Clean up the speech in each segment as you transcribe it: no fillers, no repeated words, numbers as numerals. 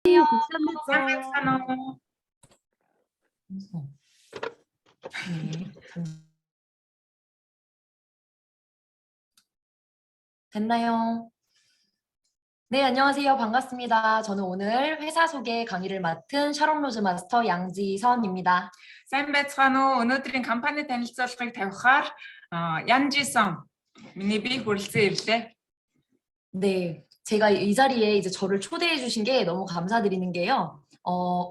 백삼백서. 네. 됐나요? 네, 안녕하세요. 반갑습니다. 저는 오늘 회사 소개 강의를 맡은 샤론 로즈 마스터 양지선입니다. Сайн байцгаана уу? Өнөөдрийн компани танилцуулгыг тавихаар янжисон миний бие хүрэлцэн ирлээ. 네, 제가 이 자리에 이제 저를 초대해 주신 게 너무 감사드리는 게요.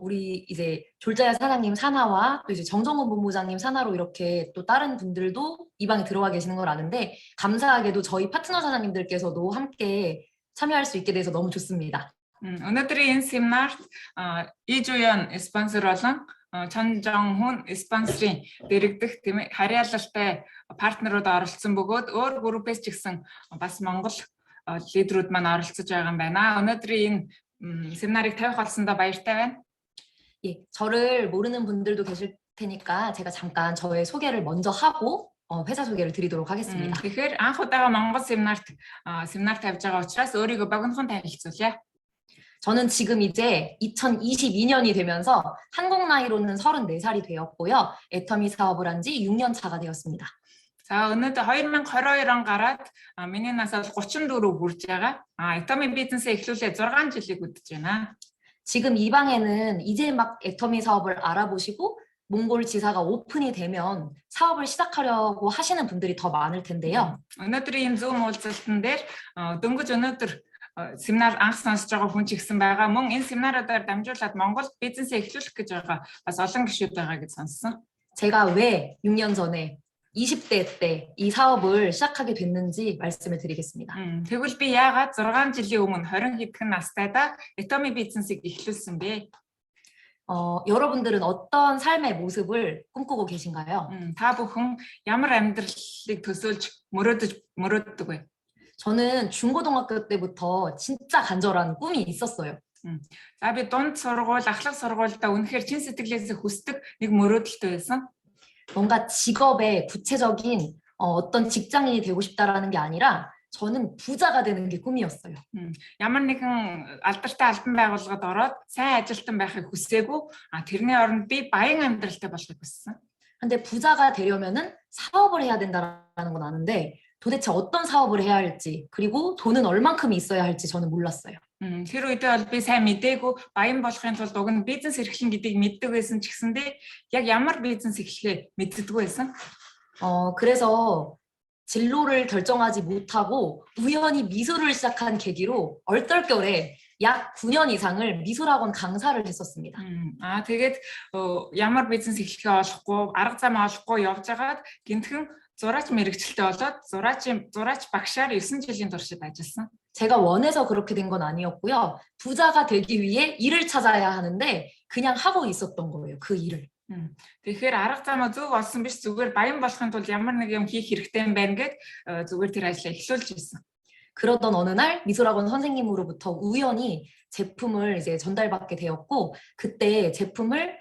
우리 이제 졸자야 사장님 사나와 또 이제 정정훈 본부장님 사나로 이렇게 또 다른 분들도 이 방에 들어와 계시는 걸 아는데 감사하게도 저희 파트너 사장님들께서도 함께 참여할 수 있게 돼서 너무 좋습니다. өнөөдрийн энэ семинарт 이주연 спонсор болон Чанжонхун спонсорын дэрэгдэх харьяалалтай партнерууд оролцсон бөгөөд өөр группээс ч гэсэн бас Монгол лидерүүд маань оролцож байгаа юм байна. өнөөдрийн энэ семинарыг тавих болсондоо баяртай байна. 예, 저를 모르는 분들도 계실 테니까 제가 잠깐 저의 소개를 먼저 하고 회사 소개를 드리도록 하겠습니다. Тэгэхээр анх удаага Монгол семинар тавьж байгаа учраас өөрийгөө богинохон танилцуулъя. 저는 지금 이제 2022년이 되면서 한국 나이로는 34살이 되었고요. 애터미 사업을 한 지 6년 차가 되었습니다. За өнөөдөр 2022 он гараад миний нас бол 34 хүрж байгаа. 애터미 бизнесээ эхлүүлээ 6 жилийг үдэж байна. 지금 이 방에는 이제 막 애터미 사업을 알아보시고 몽골 지사가 오픈이 되면 사업을 시작하려고 하시는 분들이 더 많을 텐데요. өнөөдрийн Zoom уулзалтан дээр дөнгөж өнөөдөр семинар анх сонсож байгаа хүн ч ихсэн байгаа. Мөн энэ семинаруудаар дамжуулаад Монгол бизнесээ эхлүүлэх гэж байгаа бас олон гишүүд байгаа гэж сонссон. 제가 왜 6년 전에 20대 때 이 사업을 시작하게 됐는지 말씀을 드리겠습니다. Тэгвэл би яагаад 6 жилийн өмнө 20 хэдхэн настайдаа 애터미 бизнесийг эхлүүлсэн бэ? 여러분들은 어떤 삶의 모습을 꿈꾸고 계신가요? Та бүхэн ямар амьдралыг төсөөлж мөрөөддөг вэ? 저는 중고등학교 때부터 진짜 간절한 꿈이 있었어요. За би дунд сургууль, ахлах сургуультай үнэхээр чин сэтгэлээсээ хүсдэг нэг мөрөөдөлтэй байсан. 뭔가 직업의 구체적인 어떤 직장인이 되고 싶다라는 게 아니라 저는 부자가 되는 게 꿈이었어요. Ямар нэгэн алдартай албан байгууллагад ороод сайн ажилтан байхыг хүсээгүй. тэрний оронд би баян амьдралтай болохыг хүссэн. 근데 부자가 되려면은 사업을 해야 된다라는 건 아는데 도대체 어떤 사업을 해야 할지 그리고 돈은 얼만큼 있어야 할지 저는 몰랐어요. Тэр үедээ бол би сайн мэдээгүй баян болохын тулд уг нь бизнес эрхлэн гэдгийг мэддэг байсан ч гэсэндээ яг ямар бизнес эхлэхээ мэддэггүй байсан. 그래서 진로를 결정하지 못하고 우연히 미술을 시작한 계기로 얼떨결에 약 9년 이상을 미술학원 강사를 했었습니다. тэгээд ямар бизнес эхлэхээ олохгүй, арга зам олохгүй явж байгаад гинтхэн зураач мэрэгчлээ болоод зураач багшаар 9 жилийн туршид ажилласан. 제가 원해서 그렇게 된 건 아니었고요. 부자가 되기 위해 일을 찾아야 하는데 그냥 하고 있었던 거예요. 그 일을. Тэгэхээр арга замаа зөв олсон биш зүгээр баян болохын тулд ямар нэг юм хийх хэрэгтэй юм байна гэд зүгээр тэр ажлаа эхлүүлж ирсэн. 그러던 어느 날 미술학원 선생님으로부터 우연히 제품을 이제 전달받게 되었고 그때 제품을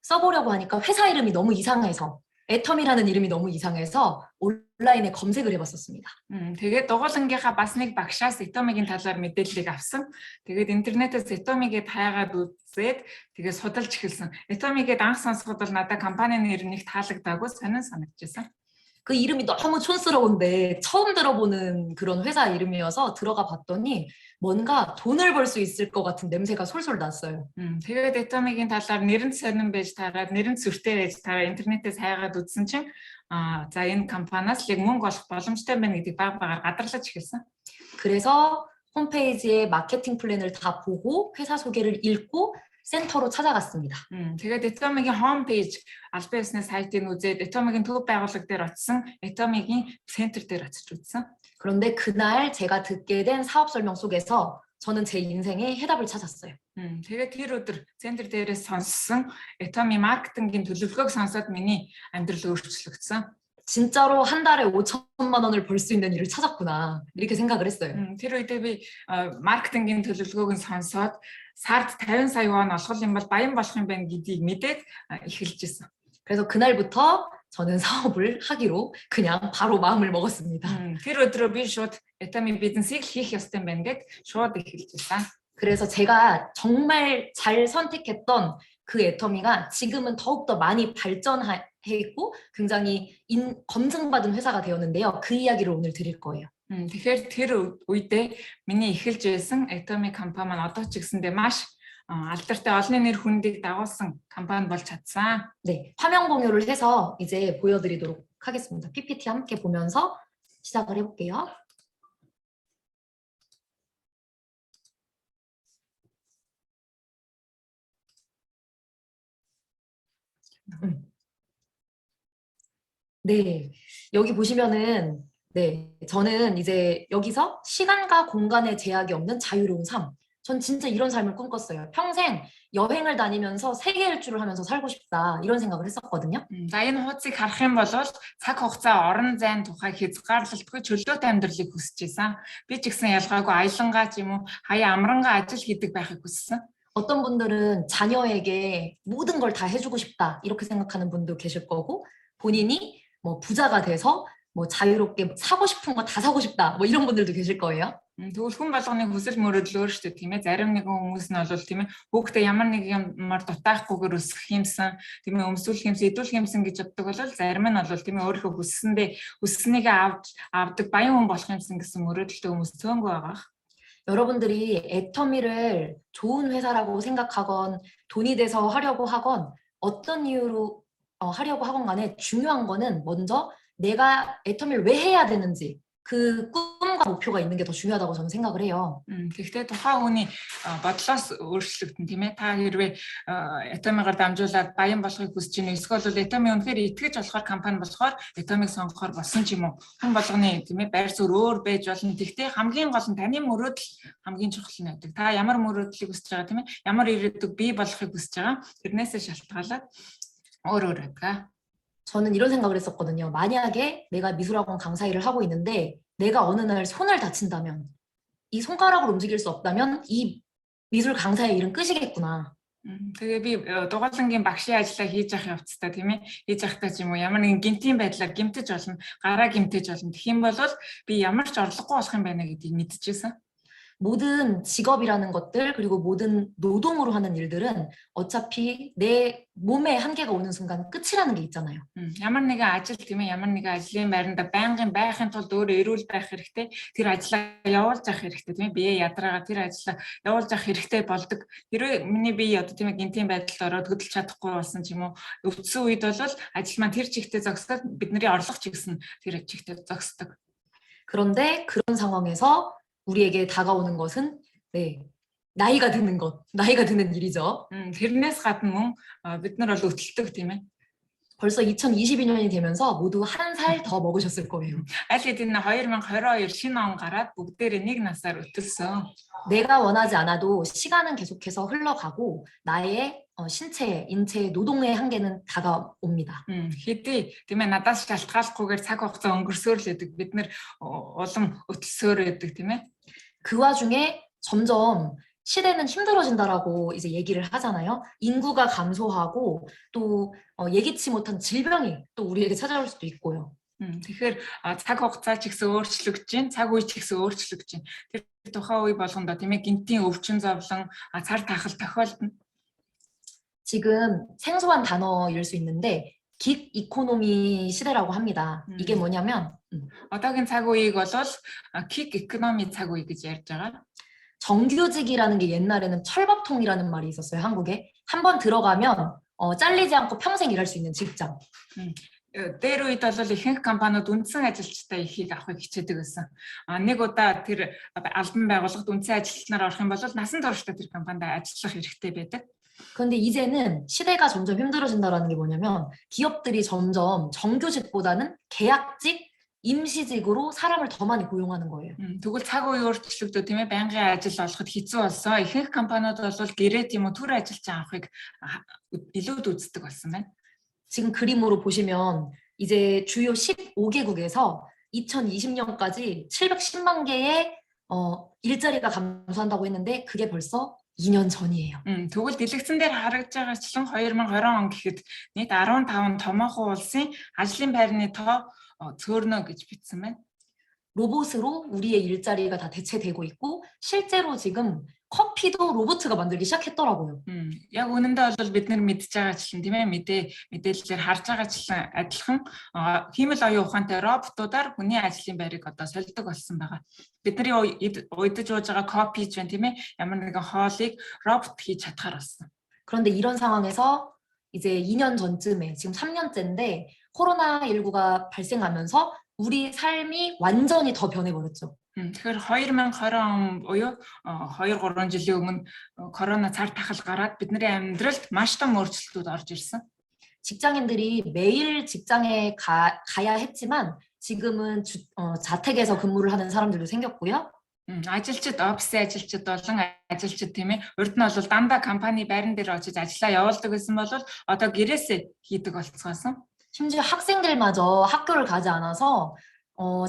써보려고 하니까 회사 이름이 너무 이상해서 애터미라는 이름이 너무 이상해서 온라인에 검색을 해봤었습니다. тэгээд дугуулангийнхаа бас нэг багшаас 애터미гийн талаар мэдээллийг авсан. тэгээд интернетээс 애터미гээд хайгаад үзээд тэгээд судалж эхэлсэн. 애터미гээд анх сонсоход бол надад компанийн нэр нэг таалагдаагүй сонин санагдчихсан. 그 이름이 너무 촌스러운데 처음 들어보는 그런 회사 이름이어서 들어가 봤더니 뭔가 돈을 벌 수 있을 것 같은 냄새가 솔솔 났어요. тэгээд 애터미гийн талаар нэрэнд сонин байж тараад нэрэнд сүртэй байж тараа интернетээс хайгаад үзсэн чинь за энэ компаниас яг мөнгө олох боломжтой байна гэдгийг баг багаар гадарлаж эхэлсэн. 그래서 홈페이지에 마케팅 플랜을 다 보고 회사 소개를 읽고 센터로 찾아갔습니다. тэгээд 애터미гийн 홈페이지 албан ёсны сайтыг үзээд 애터미гийн төв байгууллага дээр очсон, 애터미гийн центр дээр очиж үзсэн. 그런데 그날 제가 듣게 된 사업 설명 속에서 저는 제 인생의 해답을 찾았어요. тэгээд тэр өдөр центр дээрээс сонссон 애터미 маркетингийн төлөвлөгөөг сонсоод миний амьдрал өөрчлөгдсөн. 진짜로 한 달에 5천만 원을 벌 수 있는 일을 찾았구나 이렇게 생각을 했어요. тэр үедээ би маркетингийн төлөвлөгөөг нь сонсоод сард 50 сая вон олох юм бол баян болох юм байна гэдгийг мэдээд эхэлж ирсэн. 그래서 그날부터 저는 사업을 하기로 그냥 바로 마음을 먹었습니다. тэр өдрөө би шууд 애터미 бизнесийг хийх ёстой юм байна гэд шууд эхэлж ирсэн. 그래서 제가 정말 잘 선택했던 그 애터미가 지금은 더욱더 많이 발전해 있고 굉장히 검증받은 회사가 되었는데요. 그 이야기를 오늘 드릴 거예요. Тэгэхээр тэр үедээ миний эхэлж байсан Atomy компани маань одоо ч гэсэндээ маш алдартай олонний нэр хүндийг дагуулсан компани болж чадсан. 네, 화면 공유를 해서 이제 보여드리도록 하겠습니다. PPT 함께 보면서 시작을 해볼게요. 네, 여기 보시면은 네, 저는 이제 여기서 시간과 공간의 제약이 없는 자유로운 삶. 전 진짜 이런 삶을 꿈꿨어요. 평생 여행을 다니면서 세계 일주를 하면서 살고 싶다. 이런 생각을 했었거든요. За энэ хуудсыг харах юм бол цаг хугацаа орон зайн тухай хязгаарлалтгүй чөлөөт амьдралыг хүсэж байсан. Би ч гэсэн ялгаагүй аялангаа ч юм уу хаяа амрангаа ажил хийдэг байхыг хүссэн. 어떤 분들은 자녀에게 모든 걸 다 해주고 싶다. 이렇게 생각하는 분도 계실 거고 본인이 뭐 부자가 돼서 뭐 자유롭게 사고 싶은 거 다 사고 싶다. 뭐 이런 분들도 계실 거예요. Тэгвэл хүн болгоны хүсэл мөрөөдөл өөр шүү дээ тийм ээ. Зарим нэгэн хүмүүс нь бол тийм ээ хүүхдээ ямар нэг юмар дутаахгүйгээр өсгөх юмсан, тийм ээ өмсүүлэх юмсан, идүүлэх юмсан гэж боддог бол зарим нь бол тийм ээ өөрийнхөө хүсснийг авдаг баян хүн болох юмсан гэсэн мөрөөдөлтэй хүмүүс цөөнгүй байгаа. 여러분들이 애터미를 좋은 회사라고 생각하건 돈이 돼서 하려고 하건 어떤 이유로 하려고 하건 간에 중요한 거는 먼저 내가 애터미를 왜 해야 되는지 그 꿈과 목표가 있는 게 더 중요하다고 저는 생각을 해요. Гэхдээ тухайн хүний бодлоос өөрчлөгдөн тийм ээ. Та хэрвээ Atomy-гаар дамжуулаад баян болохыг хүсэж байна. Эсвэл Atomy үнэхээр итгэж болохоор компани болохоор Atomy-г сонгохоор болсон ч юм уу. Хүн болгоны тийм ээ байр суурь өөр байж болно. Гэхдээ хамгийн гол нь таны мөрөөдөл хамгийн чухал нь байдаг. Та ямар мөрөөдлийг хүсэж байгаа тийм ээ. Ямар ирээдүг бий болохыг хүсэж байгаа. тэрнээсээ шалтгаалаад өөр байдаг. 저는 이런 생각을 했었거든요. 만약에 내가 미술학원 강사 일을 하고 있는데 내가 어느 날 손을 다친다면 이 손가락을 움직일 수 없다면 이 미술 강사의 일은 끝이겠구나. Тэгээ би дугаалангийн багшийн ажлаа хийж явах явцдаа тийм ээ хийж явахдаа ч юм уу ямар нэгэн гинтийн байдлаар гимтэж болно гараа гимтэж болно тэгэх юм бол би ямар ч орлогогүй болох юм байна гэдгийг мэдчихсэн. 모든 직업이라는 것들 그리고 모든 노동으로 하는 일들은 어차피 내 몸에 한계가 오는 순간 끝이라는 게 있잖아요. Ямар нэгэн ажил тийм ээ ямар нэгэн ажлын байранда байнгын байхын тулд өөрөө эрүүл байх хэрэгтэй. Тэр ажлаа явуулж авах хэрэгтэй тийм ээ. Бие ядраага тэр ажлаа явуулж авах хэрэгтэй болдог. Хэрвээ миний бие одоо тийм ээ гинтийн байдалд ороод хөдөлж чадахгүй болсон ч юм уу өвдсөн үед бол ажил маань тэр чигтээ зогсоод бидний орлого ч гэсэн тэр чигтээ зогсдог. 그런데 그런 상황에서 우리에게 다가오는 것은 네, 나이가 드는 것, 나이가 드는 일이죠. тэрнээс гадна мөн бид нар бол өтөлдөг тийм ээ. 벌써 2022년이 되면서 모두 한 살 더 먹으셨을 거예요. Аль хэдийн 2022 шинэ он гараад бүгдээрээ нэг насаар өтөлсөн. 내가 원하지 않아도 시간은 계속해서 흘러가고 나의 신체, 인체, 노동의 한계는 다가옵니다. Хэдий тийм ээ надаас шалтгааллахгүйгээр цаг хугацаа өнгөрсөөр л байдаг. Бид нэр улам өтөлсөөр байдаг тийм ээ. 그 와중에 점점 시대는 힘들어진다라고 이제 얘기를 하잖아요. 인구가 감소하고 또 예기치 못한 질병이 또 우리에게 찾아올 수도 있고요. Тэгэхээр цаг хугацаа ч гэсэн өөрчлөгдөж байна, цаг үе ч гэсэн өөрчлөгдөж байна. Тэр тухайн үе болгондоо тийм ээ гинтийн өвчин зовлон, цар тахал тохиолдно. 지금 생소한 단어일 수 있는데 긱 이코노미 시대라고 합니다. 이게 뭐냐면 одоогийн цаг үеийг бол gig economy цаг үе гэж ярьж байгаа. 정규직이라는 게 옛날에는 철밥통이라는 말이 있었어요. 한국에. 한번 들어가면 잘리지 않고 평생 일할 수 있는 직장. Дээр үед бол ихэнх компаниуд үндсэн ажилчтай ихийг авахыг хичээдэг байсан. Нэг удаа тэр албан байгууллагад үндсэн ажилтнаар орох юм бол насан туршдаа тэр компанид ажиллах хэрэгтэй байдаг. 그런데 이제는 시대가 점점 힘들어진다라는 게 뭐냐면 기업들이 점점 정규직보다는 계약직, 임시직으로 사람을 더 많이 고용하는 거예요. Тэгвэл цаг үе өөрчлөгдөв тийм ээ байнгын ажил олоход хэцүү болсон. Ихэнх компаниуд бол гэрээ тийм үү төр ажилчин авахыг илүүд үздэг болсон байна. 지금 그림으로 보시면 이제 주요 15개국에서 2020년까지 710만 개의 일자리가 감소한다고 했는데 그게 벌써 2년 전이에요. Тэгвэл дэлгэцэн дээр харагдж байгаачлан 2020 он гэхэд нийт 15 томоохон улсын ажлын байрны тоо цөөрнө гэж бичсэн байна. 로봇으로 우리의 일자리가 다 대체되고 있고 실제로 지금 커피도 로봇가 만들기 시작했더라고요. Яг үнэндээ бол бид нар мэдж байгаачлан тийм ээ мэдээлэлээр харж байгаачлан адилхан хиймэл оюун ухаантай роботуудаар хүний ажлын байрыг одоо сольдог болсон байгаа. Бидний уйдаж ууж байгаа кофе ч байна тийм ээ ямар нэгэн хоолыг робот хийж чадхаар болсон. 그런데 이런 상황에서 이제 2년 전쯤에 지금 3년째인데 코로나19가 발생하면서 우리 삶이 완전히 더 변해버렸죠. Тэгэхээр 2020 он буюу 2-3 жилийн өмнө корона цар тахал гараад бидний амьдралд маш том өөрчлөлтүүд орж ирсэн. 직장인들이 매일 직장에 가야 했지만 지금은 자택에서 근무를 하는 사람들도 생겼고요. Ажилчид, офисын ажилчид болон ажилчид тийм ээ. Урд нь бол дандаа компани байран дээр очиж ажиллаа явуулдаг гэсэн бол одоо гэрээсээ хийдэг болцгоосон. 심지어 학생들마저 학교를 가지 않아서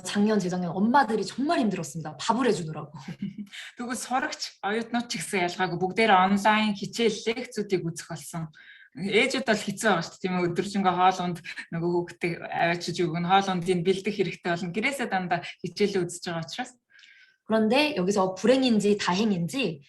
작년, 재작년 엄마들이 정말 힘들었습니다. 밥을 해주느라고. Тэгвэл сурагч, оюутнууд ч гэсэн ялгаагүй бүгдээр онлайн хичээл лекцүүдийг үзэх болсон. Ээжүүд бол хэцүү байгаа шүү дээ тийм ээ. Өдөржингөө хоол унд нөгөө хүүхдээ аваачиж өгнө, хоол ундыг бэлдэх хэрэгтэй болно. Гэрээсээ дандаа хичээлээ үзэж байгаа учраас. 그런데 여기서 불행인지 다행인지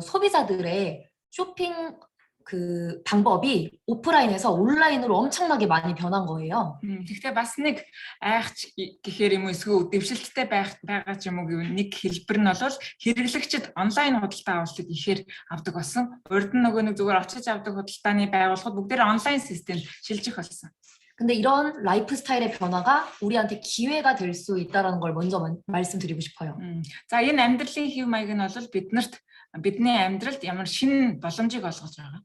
소비자들의 쇼핑 그 방법이 오프라인에서 온라인으로 엄청나게 많이 변한 거예요. Гэхдээ бас нэг айхч гэхээр юм уу эсвэл дэвшилттэй байгаа ч юм уу гэв нэг хэлбэр нь бол хэрэглэгчид онлайн худалдаа авалтыг ихээр авдаг болсон. Урд нь нөгөө нэг зүгээр очиж авдаг худалдааны байгууллагууд бүгдээр онлайн систем шилжих болсон. 근데 이런 라이프 스타일의 변화가 우리한테 기회가 될 수 있다는 걸 먼저 말씀드리고 싶어요. За энэ амьдралын хэв маяг нь бол бидний амьдралд ямар шинэ боломжийг олгож байгаа.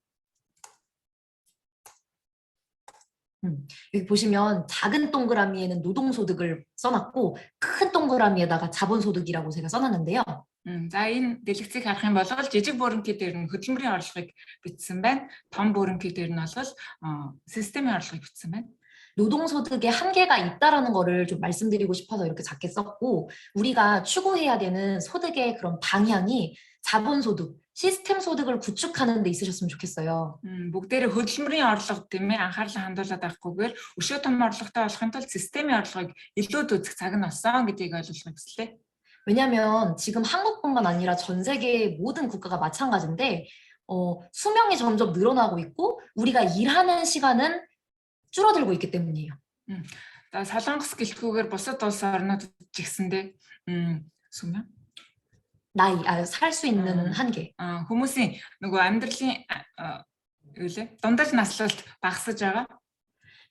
여기 보시면 작은 동그라미에는 노동소득을 써놨고 큰 동그라미에다가 자본소득이라고 제가 써놨는데요. За энэ дэлгэцийг харах юм бол жижиг бууринкий дээр нь хөдөлмөрийн орлогыг бичсэн байна. Том бууринкий дээр нь бол системийн орлогыг бичсэн байна. 노동소득에 한계가 있다라는 거를 좀 말씀드리고 싶어서 이렇게 작게 썼고 우리가 추구해야 되는 소득의 그런 방향이 자본소득, 시스템 소득을 구축하는 데 있으셨으면 좋겠어요. Бүгдээрээ хөдөлмөрийн орлого тийм ээ анхаарлаа хандуулаад авахгүйгээр өшөө том орлоготой болохын тулд системийн орлогыг илүүд үзэх цаг нь болсон гэдгийг ойлгуулах хүслээ. 왜냐하면 지금 한국뿐만 아니라 전 세계의 모든 국가가 마찬가지인데 수명이 점점 늘어나고 있고 우리가 일하는 시간은 줄어들고 있기 때문이에요. Солонгос гэлтгүүгээр бусад улс орнууд ч гэсэндээ 수명 나이, 살 수 있는 한계. хүмүүсийн нөгөө амьдралын юу лээ? Дундаж наслалт багасж байгаа.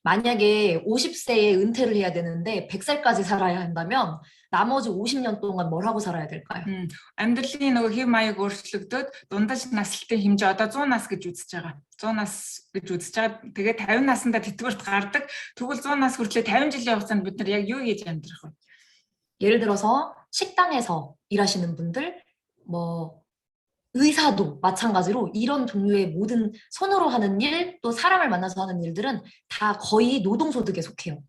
만약에 50세에 은퇴를 해야 되는데 100살까지 살아야 한다면 나머지 50년 동안 뭘 하고 살아야 될까요? Амьдралын нөгөө хэв маяг өөрчлөгдөд дундаж наслалтын хэмжээ одоо 100 нас гэж үзэж байгаа. 100 нас гэж үзэж байгаа. Тэгээд 50 наснда тэтгэврт гардаг. Тэгвэл 100 нас хүртлээр 50 жилийн хугацаанд бид нар яг юу хийж амьдрах вэ? 예를 들어서 식당에서 일하시는 분들, 의사도 마찬가지로 이런 종류의 모든 손으로 하는 일, 또 사람을 만나서 하는 일들은 다 거의 노동소득에 속해요.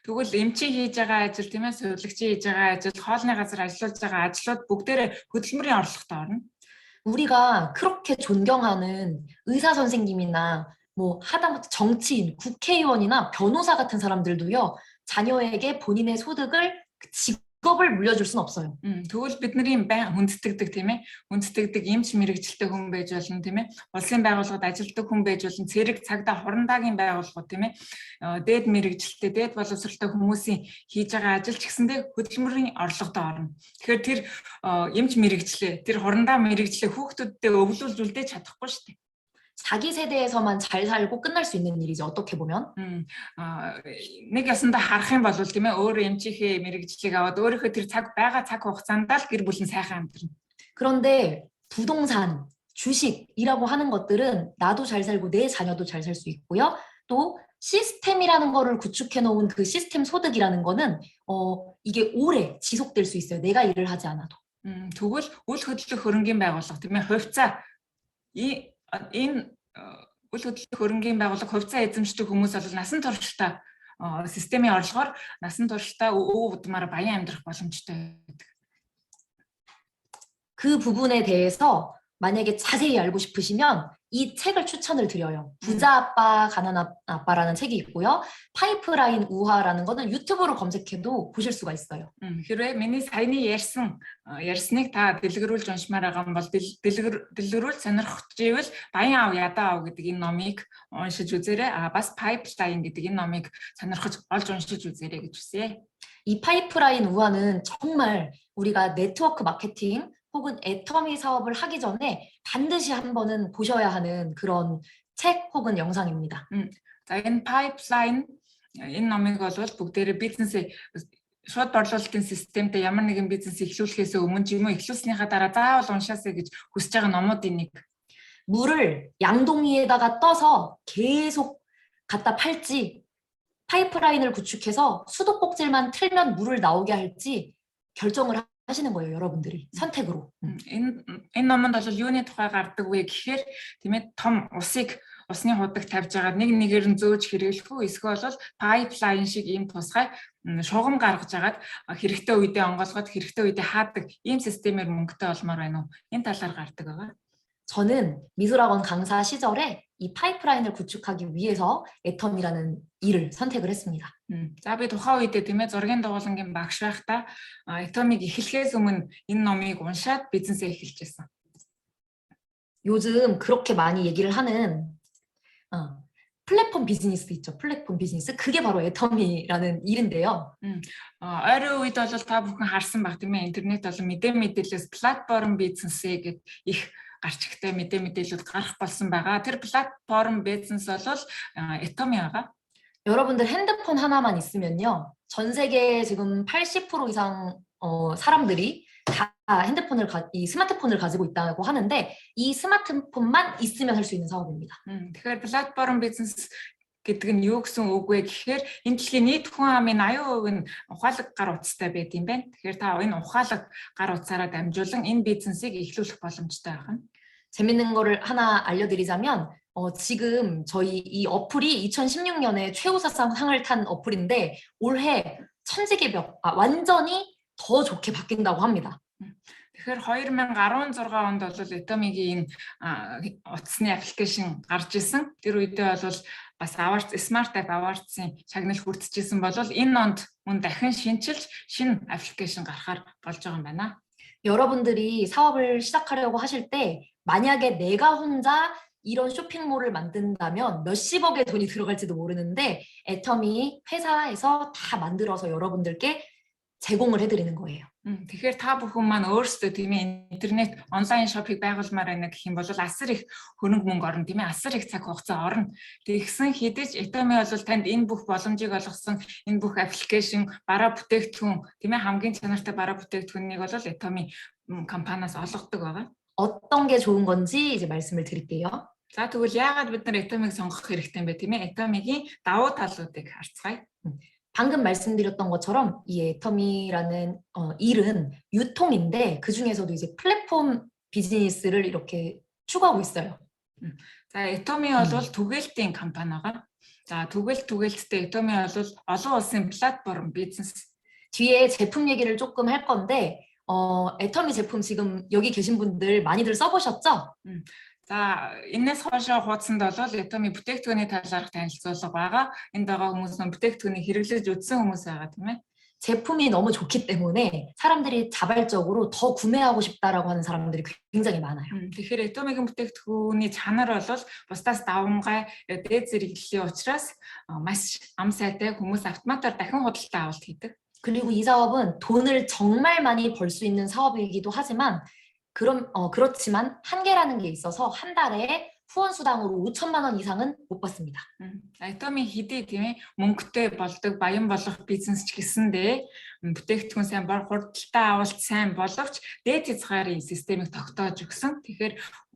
Тэгвэл эмчийн хийж байгаа ажил тийм ээ, сувилагчийн хийж байгаа ажил, хоолны газар ажиллаж байгаа ажлууд бүгдээрээ хөдөлмөрийн орлоготой орно. 우리가 그렇게 존경하는 의사 선생님이나 하다못해 정치인, 국회의원이나 변호사 같은 사람들도요, 자녀에게 본인의 소득을 직업을 물려줄 수는 없어요. Тэгвэл бидний хүндэтгдэг тийм ээ. Хүндэтгдэг эмч мэрэгчлээ хүн байж болно тийм ээ. Улсын байгууллагад ажилладаг хүн байж болно. Цэрэг цагдаа хурандагийн байгууллагууд тийм ээ. Дээд мэрэгчлээ, дээд боловсролтой хүмүүсийн хийж байгаа ажил ч гэсэндээ хөдөлмөрийн орлоготой орно. Тэгэхээр тэр эмч мэрэгчлээ, тэр хурандаа мэрэгчлээ хүүхдүүддээ өвлүүлж үлдээж чадахгүй шүү дээ. 자기 세대에서만 잘 살고 끝날 수 있는 일이지 어떻게 보면. Нэг ясандаа харах юм бол тийм ээ өөрөө эмчийнхээ мэрэгжлийг аваад өөрийнхөө тэр байгаа цаг хугацаанд л гэр бүл нь сайхан амьдрна. 그런데 부동산, 주식이라고 하는 것들은 나도 잘 살고 내 자녀도 잘 살 수 있고요. 또 시스템이라는 거를 구축해 놓은 그 시스템 소득이라는 거는 이게 오래 지속될 수 있어요. 내가 일을 하지 않아도. Тэгвэл үл хөдлөх хөрөнгийн байгууллага тийм ээ хувьцаа энэ үл хөдлөх хөрөнгийн байгууллага хувьцаа эзэмшдэг хүмүүс бол насан туршдаа системийн орлогоор насан туршдаа өв удмаар баян амьдрах боломжтой байдаг. 그 부분에 대해서 만약에 자세히 알고 싶으시면 이 책을 추천을 드려요. 부자 아빠, 가난 아빠라는 책이 있고요. 파이프라인 우화라는 거는 유튜브로 검색해도 보실 수가 있어요. Хэрвээ миний саяны ярьсныг та дэлгэрүүлж уншмаар байгаа юм бол дэлгэрүүл сонирхож ивэл Баян аав ядаа аав гэдэг энэ номыг уншиж үзээрэй. Бас Pipeline гэдэг энэ номыг сонирхож олж уншиж үзээрэй гэж хүсье. 이 파이프라인 우화는 정말 우리가 네트워크 마케팅 혹은 애터미 사업을 하기 전에 반드시 한 번은 보셔야 하는 그런 책 혹은 영상입니다. За энэ Pipeline энэ номыг бол бүгдээрээ бизнесээ шууд борлуулалтын системтэй ямар нэгэн бизнес эхлүүлэхээс өмнө ч юм уу эхлүүлснийхаа дараа заавал уншаасаа гэж хүсэж байгаа номуудын нэг. 물을 양동이에다가 떠서 계속 갖다 팔지 파이프라인을 구축해서 수도꼭지만 틀면 물을 나오게 할지 결정을 하시는 거예요, 여러분들이 선택으로. Энэ номонд бол юуны тухай гардаг вэ гэхээр тийм ээ том усны худаг тавьж байгаа нэг нэгээр нь зөөж хэрэглэх үү эсвэл бол pipeline шиг ийм тусгай шугам гаргаж агаад хэрэгтэй үедээ онгойлгоод хэрэгтэй үедээ хаадаг ийм системээр мөнгөтэй олмоор байна уу? Энэ талаар гардаг байгаа. 저는 미술학원 강사 시절에 이 파이프라인을 구축하기 위해서 애텀이라는 일을 선택을 했습니다. За би тухайн үедээ тийм ээ зургийн дугуулангийн багш байхдаа Atomыг эхлэхээс өмнө энэ номыг уншаад бизнесээ эхэлчихсэн. 요즘 그렇게 많이 얘기를 하는 플랫폼 비즈니스 있죠. 플랫폼 비즈니스. 그게 바로 애터미라는 일인데요. Ойрын үед бол та бүхэн харсан баг тийм ээ интернет болон мэдээлэлээс платформ бизнесээ гэдэг их гарч ихтэй мэдээлэлүүд гарах болсон байгаа. Тэр платформ бизнес бол Atomy байгаа. 여러분들 핸드폰 하나만 있으면요. 전 세계 지금 80% 이상 사람들이 다 이 스마트폰을 가지고 있다고 하는데 이 스마트폰만 있으면 할 수 있는 사업입니다. Тэгэхээр платформ бизнес гэдэг нь юу гэсэн үг вэ гэхээр энэ дэлхийн нийт хүн амын 80% нь ухаалаг гар утастай байд юм байна. Тэгэхээр та энэ ухаалаг гар утсаараа дамжуулан энэ бизнесийг эхлүүлэх боломжтой байна. 재밌는 거를 하나 알려드리자면 지금 저희 이 어플이 2016년에 최우수상을 탄 어플인데 올해 천지개 완전히 더 좋게 바뀐다고 합니다. Тэгэхээр 2016 онд бол Atomy-гийн утасны аппликейшн гарч исэн. Тэр үедээ бол бас Smart App Awards-ийн шагнал хүртчихсэн бол энэ онд мөн дахин шинэ аппликейшн гарахаар болж байгаа юм байна. 여러분들이 사업을 시작하려고 하실 때 만약에 내가 혼자 이런 쇼핑몰을 만든다면 몇십억의 돈이 들어갈지도 모르는데 애터미 회사에서 다 만들어서 여러분들께 제공을 해드리는 거예요. Тэгэхээр та бүхэн маань өөрсдөө тийм ээ интернет онлайн шопыг байгуулмаар байна гэх юм бол асар их хөрөнгө мөнгө орно тийм ээ асар их цаг хугацаа орно. Тэгсэн хэдиж Atomy бол танд энэ бүх боломжийг олгосон энэ бүх аппликейшн бараа бүтээгдэхүүн тийм ээ хамгийн чанартай бараа бүтээгдэхүүнийг бол Atomy компаниас олгодог байгаа. 어떤 게 좋은 건지 이제 말씀을 드릴게요. За тэгвэл яагаад бид нар Atomyг сонгох хэрэгтэй юм бэ тийм ээ? Atomyгийн давуу талуудыг харцгаая. 방금 말씀드렸던 것처럼 이 애터미라는 일은 유통인데 그 중에서도 이제 플랫폼 비즈니스를 이렇게 추구하고 있어요. За Atomy бол түгээлтийн компани байгаа. За түгээлттэй Atomy бол олон улсын платформ бизнес. 뒤에 제품 얘기를 조금 할 건데 애터미 제품 지금 여기 계신 분들 많이들 써보셨죠? За энэс хойшоо хуудсанд бол Atomy бүтээгдэхүүний талаарх танилцуулга байгаа. Энд байгаа хүмүүс нь бүтээгдэхүүнийг хэрэглэж үзсэн хүмүүс байгаа тийм ээ. 제품이 너무 좋기 때문에 사람들이 자발적으로 더 구매하고 싶다라고 하는 사람들이 굉장히 많아요. Тэгэхээр Atomy-гийн бүтээгдэхүүний чанар бол бусдаас давмгай дээд зэрэглэлийн учраас маш ам сайтай хүмүүс автоматар дахин худалдаа авалт хийдэг. 그리고 이 사업은 돈을 정말 많이 벌 수 있는 사업이기도 하지만 그렇지만 한계라는 게 있어서 한 달에 후원 수당으로 5천만 원 이상은 못 받습니다. Atomy хэдий тийм ээ мөнгөтэй болдог баян болох бизнес ч гэсэндээ бүтээгдэхүүн сайн худалдаа авалт сайн боловч дээд хязгаарын системийг тогтоож өгсөн. Тэгэхээр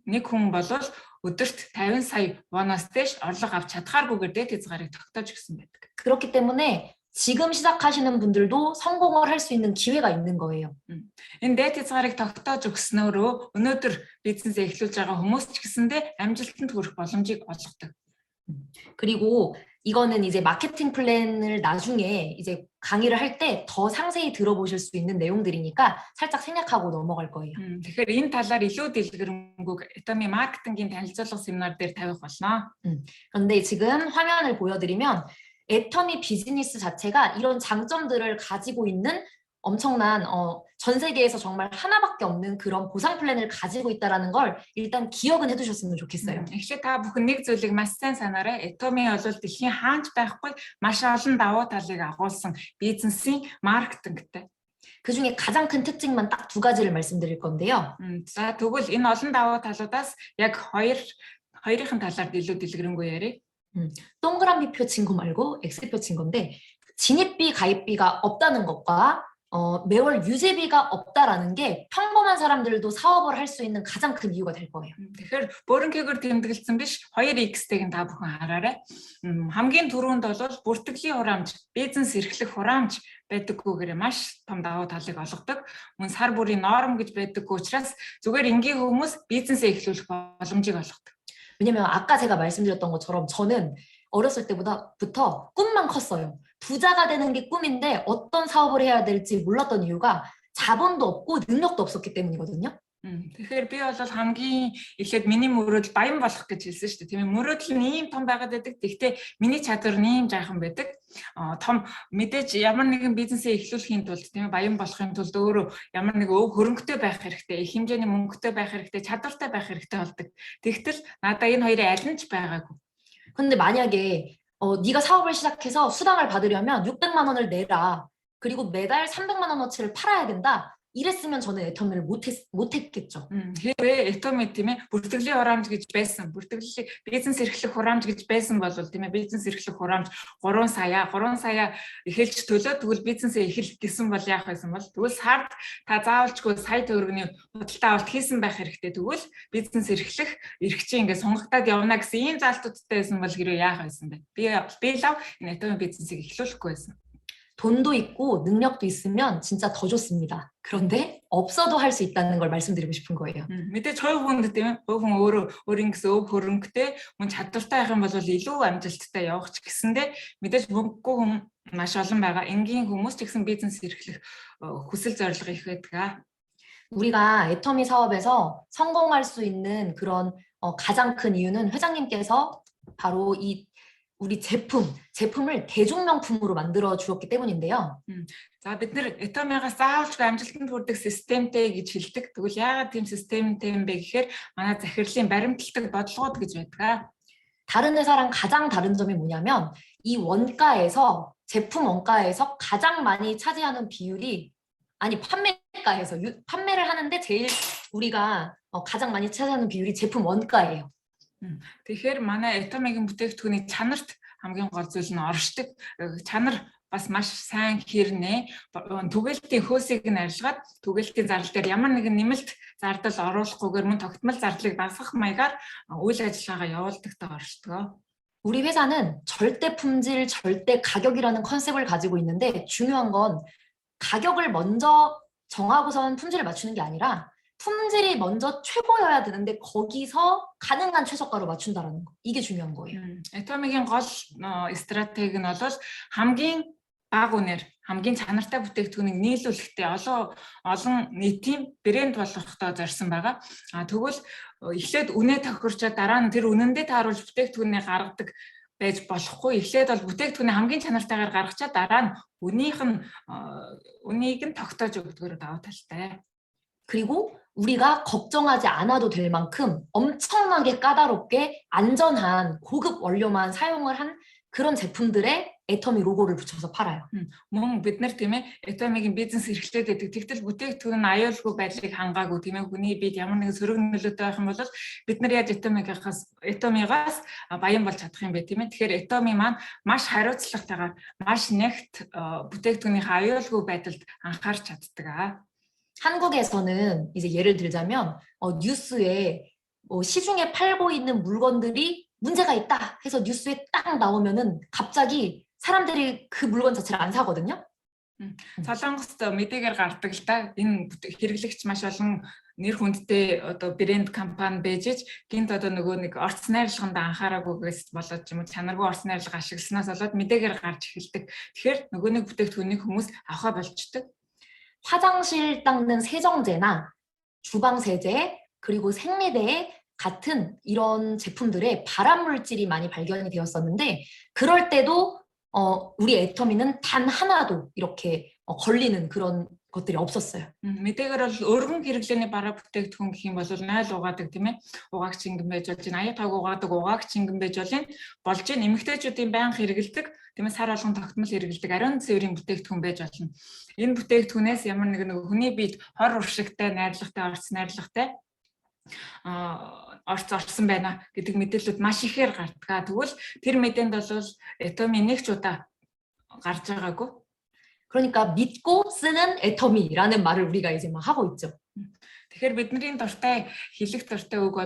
нэг хүн болвол өдөрт 50 сая воноос дэш орлого авч чадхааргүйгээр дээд хязгаарыг тогтоож өгсөн байдаг. 그렇기 때문에 지금 시작하시는 분들도 성공을 할 수 있는 기회가 있는 거예요. Энэ дээд хязгаарыг тогтоож өгснөөрөө өнөөдөр бизнесээ эхлүүлж байгаа хүмүүс ч гэсэндээ амжилтанд хүрэх боломжийг олгодог. 그리고 이거는 이제 마케팅 플랜을 나중에 이제 강의를 할 때 더 상세히 들어보실 수 있는 내용들이니까 살짝 생략하고 넘어갈 거예요. Тэгэхээр энэ талаар илүү дэлгэрэнгүй Atomy маркетингийн танилцуулга 세미나р дээр тавих болно. 그런데 지금 화면을 보여드리면 애터미 비즈니스 자체가 이런 장점들을 가지고 있는 엄청난 전 세계에서 정말 하나밖에 없는 그런 보상 플랜을 가지고 있다는 걸 일단 기억은 해두셨으면 좋겠어요. Эхлээд та бүхэн нэг зүйлийг маш сайн санаарай. Atomy бол дэлхийн хаанч байхгүй маш олон давуу талыг агуулсан бизнесийн маркетингтэй. 그중에 가장 큰 특징만 딱 두 가지를 말씀드릴 건데요. За тэгвэл энэ олон давуу талуудаас яг хоёрын талаар илүү дэлгэрэнгүй ярив. 동그라미 표 친 거 말고 X표 친 건데 진입비, 가입비가 없다는 것과 매월 유지비가 없다라는 게 평범한 사람들도 사업을 할 수 있는 가장 큰 이유가 될 거예요. Тэгэхээр бөөрөнхийгээр тэмдэглэсэн биш 2x-ийг та бүхэн хараарай. Хамгийн түрүүнд бол бүртгэлийн хураамж, бизнес эрхлэх хураамж байдаггүйгээр маш том давуу талыг олгодог. Мөн сар бүрийн норм гэж байдаггүй учраас зүгээр энгийн хүмүүс бизнесээ эхлүүлэх боломжийг олгодог. 왜냐면 아까 제가 말씀드렸던 것처럼 저는 어렸을 때부터 꿈만 컸어요. 부자가 되는 게 꿈인데 어떤 사업을 해야 될지 몰랐던 이유가 자본도 없고 능력도 없었기 때문이거든요. Тэгэхээр би бол хамгийн эхлээд миний мөрөөдөл баян болох гэж хэлсэн шүү дээ. Тийм ээ, мөрөөдөл нь ийм том байгаад байдаг. Гэхдээ миний чадвар нь ийм жаахан байдаг. Том мэдээж ямар нэгэн бизнесээ эхлүүлэхийн тулд тийм ээ, баян болохын тулд өөрөө ямар нэг өв хөрөнгөтэй байх хэрэгтэй, их хэмжээний мөнгөтэй байх хэрэгтэй, чадвартай байх хэрэгтэй болдог. Тэгтэл надаа энэ хоёрын аль нь ч байгаагүй. 근데 만약에 네가 사업을 시작해서 수당을 받으려면 600만 원을 내라. 그리고 매달 300만 원어치를 팔아야 된다. 이랬으면 저는 애터미를 못했겠죠. Хэрвээ Atomy тийм ээ бүртгэлийн хураамж гэж байсан, бүртгэлийн бизнес эрхлэх хураамж гэж байсан бол тийм ээ бизнес эрхлэх хураамж 3 сая эхэлж төлөө тэгвэл бизнесээ эхлэх гэсэн бол яах байсан бол тэгвэл сард та заавалчгүй сая төгрөгийн худалдаа авалт хийсэн байх хэрэгтэй. Тэгвэл бизнес эрхлэх эрх чинь ингээд сунгагдаад явна гэсэн ийм заалтуудтай байсан бол хэрэг яах байсан бэ? Би лав энэ Atomy бизнесийг эхлүүлэхгүй байсан. 돈도 있고 능력도 있으면 진짜 더 좋습니다. 그런데 없어도 할 수 있다는 걸 말씀드리고 싶은 거예요. Мэдээж хоёр хүнд тийм ээ хүн өөрийн гэсэн өв хөрөнгөтэй мөн чадвартай байх юм бол илүү амжилттай явах ч гэсэндээ мэдээж мөнгөгүй хүн маш олон байгаа. Энгийн хүмүүс ч гэсэн бизнес эрхлэх хүсэл зорилго их байдаг. 우리가 애터미 사업에서 성공할 수 있는 그런 가장 큰 이유는 회장님께서 바로 이 우리 제품을 대중명품으로 만들어 주었기 때문인데요. За бид нэр Atomy-гаас заавалчгүй амжилтанд хүрэх системтэй гэж хэлдэг. Тэгвэл яагаад тийм системтэй юм бэ гэхээр манай захирлын баримтлагдаг бодлогод гэж байдаг. 다른 회사랑 가장 다른 점이 뭐냐면 이 원가에서 제품 원가에서 가장 많이 차지하는 비율이 아니 판매가에서 판매를 하는데 제일 우리가 가장 많이 차지하는 비율이 제품 원가예요. Тэгэхээр манай Atomy-гийн бүтээгдэхүүний чанарт хамгийн гол зүйл нь оршдог. Чанар бас маш сайн хэрнээ. Түгээлтийн хөөсийг нь арилгаад түгээлтийн зардал дээр ямар нэгэн нэмэлт зардал оруулахгүйгээр мөн тогтмол зардлыг дагах маягаар үйл ажиллагаагаа явуулдагтай оршдог. 우리 회사는 절대 품질, 절대 가격이라는 컨셉을 가지고 있는데 중요한 건 가격을 먼저 정하고선 품질을 맞추는 게 아니라 품질이 먼저 최고여야 되는데 거기서 가능한 최저가로 맞춘다라는 거. 이게 중요한 거예요. Atomy-гийн гол стратеги нь бол хамгийн бага үнээр хамгийн чанартай бүтээгдэхүүнийг нийлүүлэхдээ олон нийтийн брэнд болгохтой зорьсон байгаа. Тэгвэл эхлээд үнэ тохирчоод дараа нь тэр үнэндээ тааруулж бүтээгдэхүүнээ гаргадаг байж болохгүй. Эхлээд бол бүтээгдэхүүний хамгийн чанартайгаар гаргачаад дараа нь үнийг нь тогтоож өгдөгөр давуу талтай. 그리고 우리가 걱정하지 않아도 될 만큼 엄청나게 까다롭게 안전한 고급 원료만 사용을 한 그런 제품들에 애터미 로고를 붙여서 팔아요. Мөн бид нар тийм ээ Atomy-гийн бизнес эрхлээд байдаг. Тэгтэл бүтээгдэхүүн нь аюулгүй байдлыг хангаагүй тийм ээ хүний бид ямар нэгэн сөрөг нөлөөтэй байх юм бол бид нар яаж Atomy-гаас баян болж чадах юм бэ тийм ээ. Тэгэхээр Atomy маань маш хариуцлагатайгаар маш нэгт бүтээгдэхүүнийхээ аюулгүй байдалд анхаарч чаддаг. 한국에서는 이제 예를 들자면 뉴스에 시중에 팔고 있는 물건들이 문제가 있다 해서 뉴스에 딱 나오면은 갑자기 사람들이 그 물건 자체를 안 사거든요. Солонгост мэдээгээр гардаг л да. Энэ хэрэглэгч маш олон нэр хүндтэй одоо брэнд компани байж гинт одоо нөгөө нэг орц найрлаганд анхаараагүйгээс болоод ч юм уу чанаргүй орц найрлага ашигласнаас болоод мэдээгээр гарч эхэлдэг. Тэгэхээр нөгөө нэг бүтээгдэхүүнийг хүмүүс авахаа болчдөг. 화장실 닦는 세정제나 주방 세제 그리고 생리대 같은 이런 제품들에 발암 물질이 많이 발견이 되었었는데 그럴 때도 우리 애터미는 단 하나도 이렇게 걸리는 그런 것들이 없었어요. Мэдээгээр бол өргөн хэрэглээний бараа бүтээгдэхүүн гэх юм бол 0 угаадаг тийм ээ. Угаагч ингэн байж болж байна. 85 угаадаг угаагч ингэн байж болж байна. Эмэгтэйчүүдийн байнга хэрэглэдэг тийм ээ сар болгон тогтмол хэрэглэдэг ариун цэврийн бүтээгдэхүүн байж болно. Энэ бүтээгдэхүүнээс ямар нэг хүний биед хор уршигтай, найрлагатай, орц найрлагатай орц орсон байна гэдэг мэдээлэлүүд маш ихээр гардаг. Тэгвэл тэр мэдээнд бол Atomy нэг ч удаа гарч байгаагүй. 그러니까 믿고 쓰는 애터미라는 말을 우리가 이제 막 하고 있죠. Тэгэхээр бидний дуртай хэлэх дуртай үг бол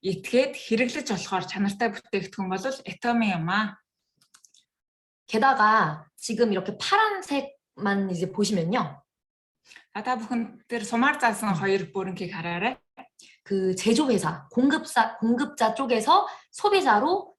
итгээд хэрэглэж болохоор чанартай бүтээгдэхүүн бол Atomy юм аа. 게다가 지금 이렇게 파란색만 이제 보시면요. Та бүхэн тэр сумаар заасан хоёр бүрэнгийг хараарай. 그 제조회사, 공급자 쪽에서 소비자로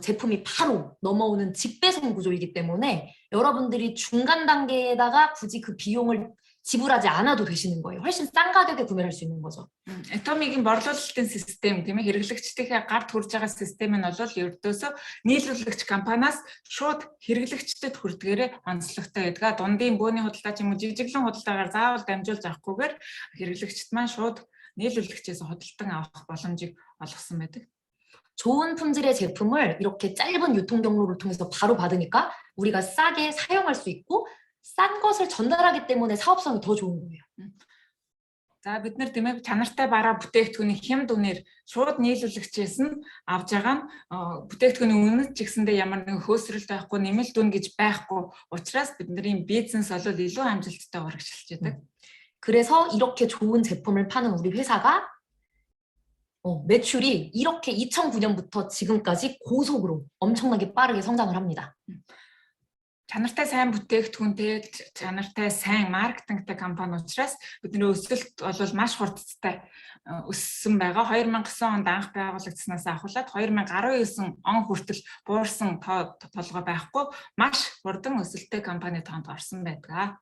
제품이 바로 넘어오는 직배송 구조이기 때문에 여러분들이 중간 단계에다가 굳이 그 비용을 지불하지 않아도 되시는 거예요. 훨씬 싼 가격에 구매할 수 있는 거죠. Atomy-гийн борлуулалтын систем тийм ээ хэрэглэгчдийнхээ гарт хүрж байгаа систем нь бол ердөөсөө нийлүүлэгч компаниас шууд хэрэглэгчдэд хүрдгээрээ онцлогтой байдаг. Дундын бөөний худалдаа ч юм уу жижиглэн худалдаагаар заавал дамжуулж авахгүйгээр хэрэглэгчд маань шууд нийлүүлэгчээс худалдан авах боломжийг олгосон байдаг. 좋은 품질의 제품을 이렇게 짧은 유통 경로를 통해서 바로 받으니까 우리가 싸게 사용할 수 있고 싼 것을 전달하기 때문에 사업성이 더 좋은 거예요. За бид нар тийм ээ чанартай бараа бүтээгдэхүүний хямд үнээр шууд нийлүүлэгчээс нь авж байгаа нь бүтээгдэхүүний үнэт ч гэсэндээ ямар нэгэн хөөсрөл байхгүй нэмэлт дүн гэж байхгүй учраас бидний бизнес бол илүү амжилттай урагшилж байдаг. 그래서 이렇게 좋은 제품을 파는 우리 회사가 매출이 이렇게 2009년부터 지금까지 고속으로 엄청나게 빠르게 성장을 합니다. Чанартай сайн бүтээгдэхүүнтэй, чанартай сайн маркетингтэй компани учраас бидний өсөлт бол маш хурдтай өссөн байгаа. 2009 онд анх байгуулагдсанаас ахуулаад 2019 он хүртэл буурсан толгой байхгүй маш хурдан өсөлттэй компани тоонд орсон байдаг.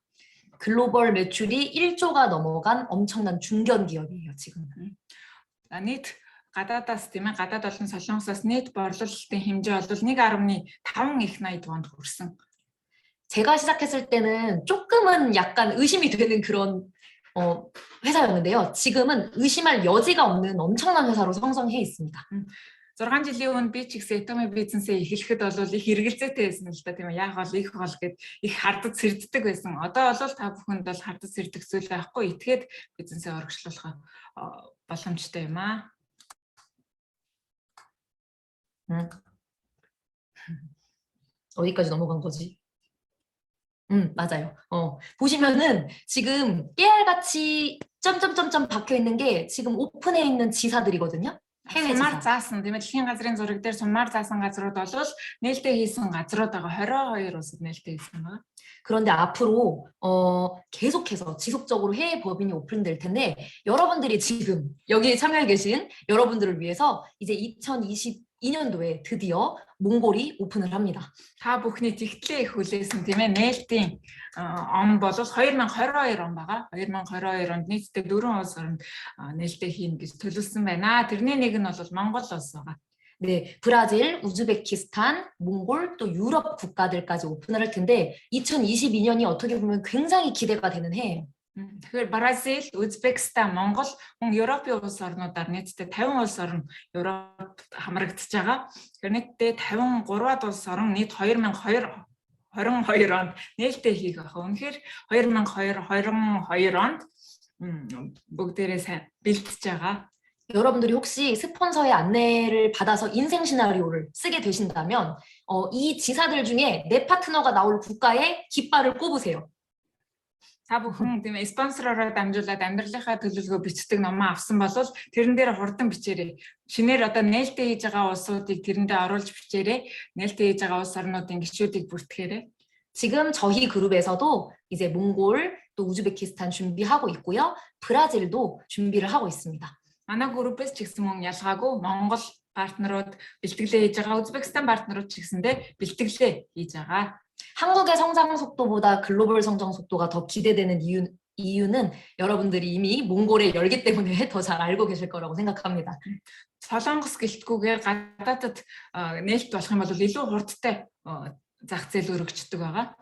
글로벌 매출이 1조가 넘어간 엄청난 중견 기업이에요, 지금. нийт гадаадаас тийм ээ гадаад болон солонгосоос нийт борлуулалтын хэмжээ бол 1.5 их 80 донд хүрсэн. 제가 시작했을 때는 조금은 약간 의심이 되는 그런 회사였는데요. 지금은 의심할 여지가 없는 엄청난 회사로 성장해 있습니다. 6 жилийн өмнө би ч гэсэн Atomy бизнесээ эхлэхэд бол их эргэлзээтэй байсан л да тийм ээ. Яг бол их бол гэд их хардад сэрддэг байсан. Одоо бол та бүхэнд бол хардад сэрдэх зүйл байхгүй. Итгээд бизнесээ урагшлуулах боломжтой юм аа. 어디까지 넘어간 거지? 맞아요. 보시면은 지금 깨알같이 점점점점 박혀 있는 게 지금 오픈해 있는 지사들이거든요. 해외 сумаар 지사. заасан тийм ээ дэлхийн газрын зураг дээр сумаар заасан газрууд бол нээлттэй хийсэн газрууд байгаа 22 улсад нээлттэй хийсэн байгаа. 그런데 앞으로 계속해서 지속적으로 해외 법인이 오픈될 텐데 여러분들이 지금 여기에 참여해 계신 여러분들을 위해서 이제 2022년도에 드디어 몽골이 오픈을 합니다. Та бүхний тэгтлээ их хүлээсэн тийм ээ нээлтийн он бол 2022 он байгаа. 2022 онд нийтдээ 4 улс оронд нээлттэй хийн гэж төлөвлөсөн байна. Тэрний нэг нь бол Монгол улс байгаа. 네, 브라질, 우즈베키스탄, 몽골, 또 유럽 국가들까지 오픈을 할 텐데 2022년이 어떻게 보면 굉장히 기대가 되는 해예요. Тэгэхээр Бразил, Узбекистан, Монгол, мөн Европын улс орнуудаар нийтдээ 50 улс орн Европт хамрагдаж байгаа. Тэгэхээр нийтдээ 53-аад улс орн нийт 2022 онд нээлттэй хийх байх. Үнэхээр 2022 онд бүгдээрээ сайн бэлтэж байгаа. 여러분들이 혹시 스폰서의 안내를 받아서 인생 시나리오를 쓰게 되신다면 이 지사들 중에 내 파트너가 나올 국가에 깃발을 꼽으세요. Та бүхэн тийм ээ спонсороор дамжуулаад амьдралынхаа төлөвлөгөө бичдэг номоо авсан бол тэрэн дээр хурдан бичээрэй. Шинээр одоо нээлттэй хийж байгаа улсуудыг тэрэндээ оруулж бичээрэй. Нээлттэй хийж байгаа улс орнуудын гишүүдийг бүртгэхээрэй. 지금 저희 그룹에서도 이제 몽골 또 우즈베키스탄 준비하고 있고요. 브라질도 준비를 하고 있습니다. Манай группээс ч гэсэн мөн ялгаагүй Монгол партнерууд бэлтгэлээ хийж байгаа, Узбекистан партнерууд ч гэсэндээ бэлтгэлээ хийж байгаа. 한국의 성장 속도보다 글로벌 성장 속도가 더 기대되는 이유는 여러분들이 이미 몽골의 열기 때문에 더 잘 알고 계실 거라고 생각합니다. Солонгос гэлтгүүгээр гадаадад нээлт болох юм бол илүү хурдтай зах зээл өргөждөг байгаа.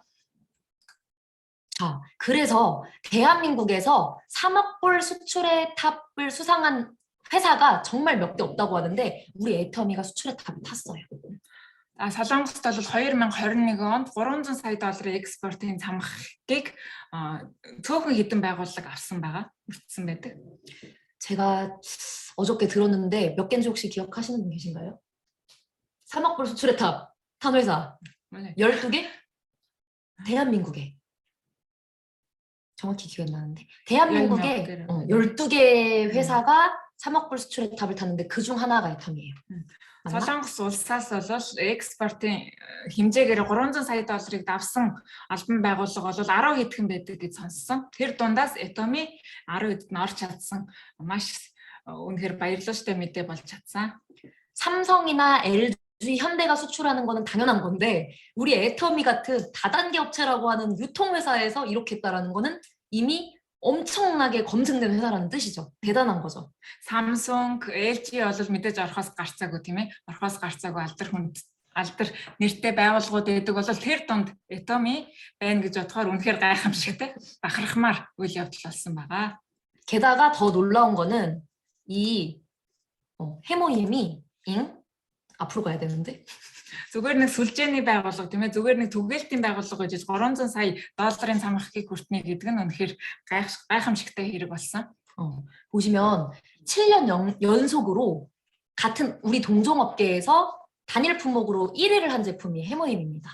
자, 그래서 대한민국에서 3억 불 수출의 탑을 수상한 회사가 정말 몇 개 없다고 하는데 우리 애터미가 수출의 탑을 탔어요. Солонгост бол 2021 онд 300 сая долларын экспортын цамхгийг цөөхөн хэдэн байгууллага авсан байгаа, үлдсэн байдаг. 제가 어저께 들었는데 몇 개인지 혹시 기억하시는 분 계신가요? 3억 불 수출의 탑, 탄 회사 12개? 대한민국에. 정확히 기억이 나는데 대한민국에 12개 회사가 3억 불 수출의 탑을 탔는데 그중 하나가 애터미예요. Солонгос улсаас бол экспортын хэмжээгээр 300 сая долларыг давсан албан байгууллага бол 10 хэдхэн байдаг гэж сонссон. Тэр дундаас Atomy 10 хэд нь орж чадсан. Маш үнэхээр баярлалтай мэдээ болж чадсан. 삼성이나 LG, 현대가 수출하는 거는 당연한 건데 우리 애터미 같은 다단계 업체라고 하는 유통회사에서 이렇게 했다라는 거는 이미 엄청나게 검증된 회사라는 뜻이죠. 대단한 거죠. Samsung, LG бол мэдээж орхоос гарцаагүй тийм ээ. Орхоос гарцаагүй алдар нэртэй байгууллагууд байдаг бол тэр дунд Atomy байна гэж бодохоор үнэхээр гайхамшигтай, бахархмаар үйл явдал болсон байгаа. 게다가 더 놀라운 거는 이 해모임이 앞으로 가야 되는데 зүгээр нэг сүлжээний байгууллага тийм ээ, зүгээр нэг түгээлтийн байгууллага гэж 300 сая долларын цамхгийг хүртнэ гэдэг нь үнэхээр гайхамшигтай хэрэг болсон. 보시면 7년 연속으로 같은 우리 동종업계에서 단일 품목으로 1위를 한 제품이 해모임입니다.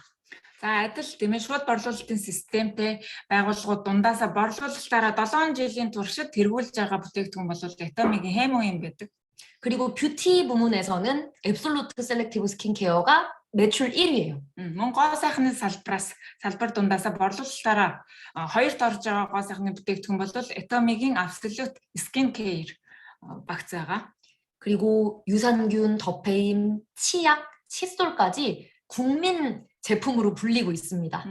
За адил тийм ээ, шууд борлуулалтын системтэй байгууллагууд дундаасаа борлуулалтаараа 7 жилийн туршид тэргүүлж байгаа бүтээгдэхүүн бол Atomy-гийн 해모임 байдаг. 그리고 뷰티 부문에서는 앱솔루트 셀렉티브 스킨케어가 매출 1위예요. Мөн гоо сайхны салбар дундаасаа борлуулалтаараа хоёрт орж байгаа гоо сайхны бүтээгдэхүүн бол Atomy-гийн Absolute Skin Care багц байгаа. 그리고 유산균, 더페임, 치약, 칫솔까지 국민 제품으로 불리고 있습니다.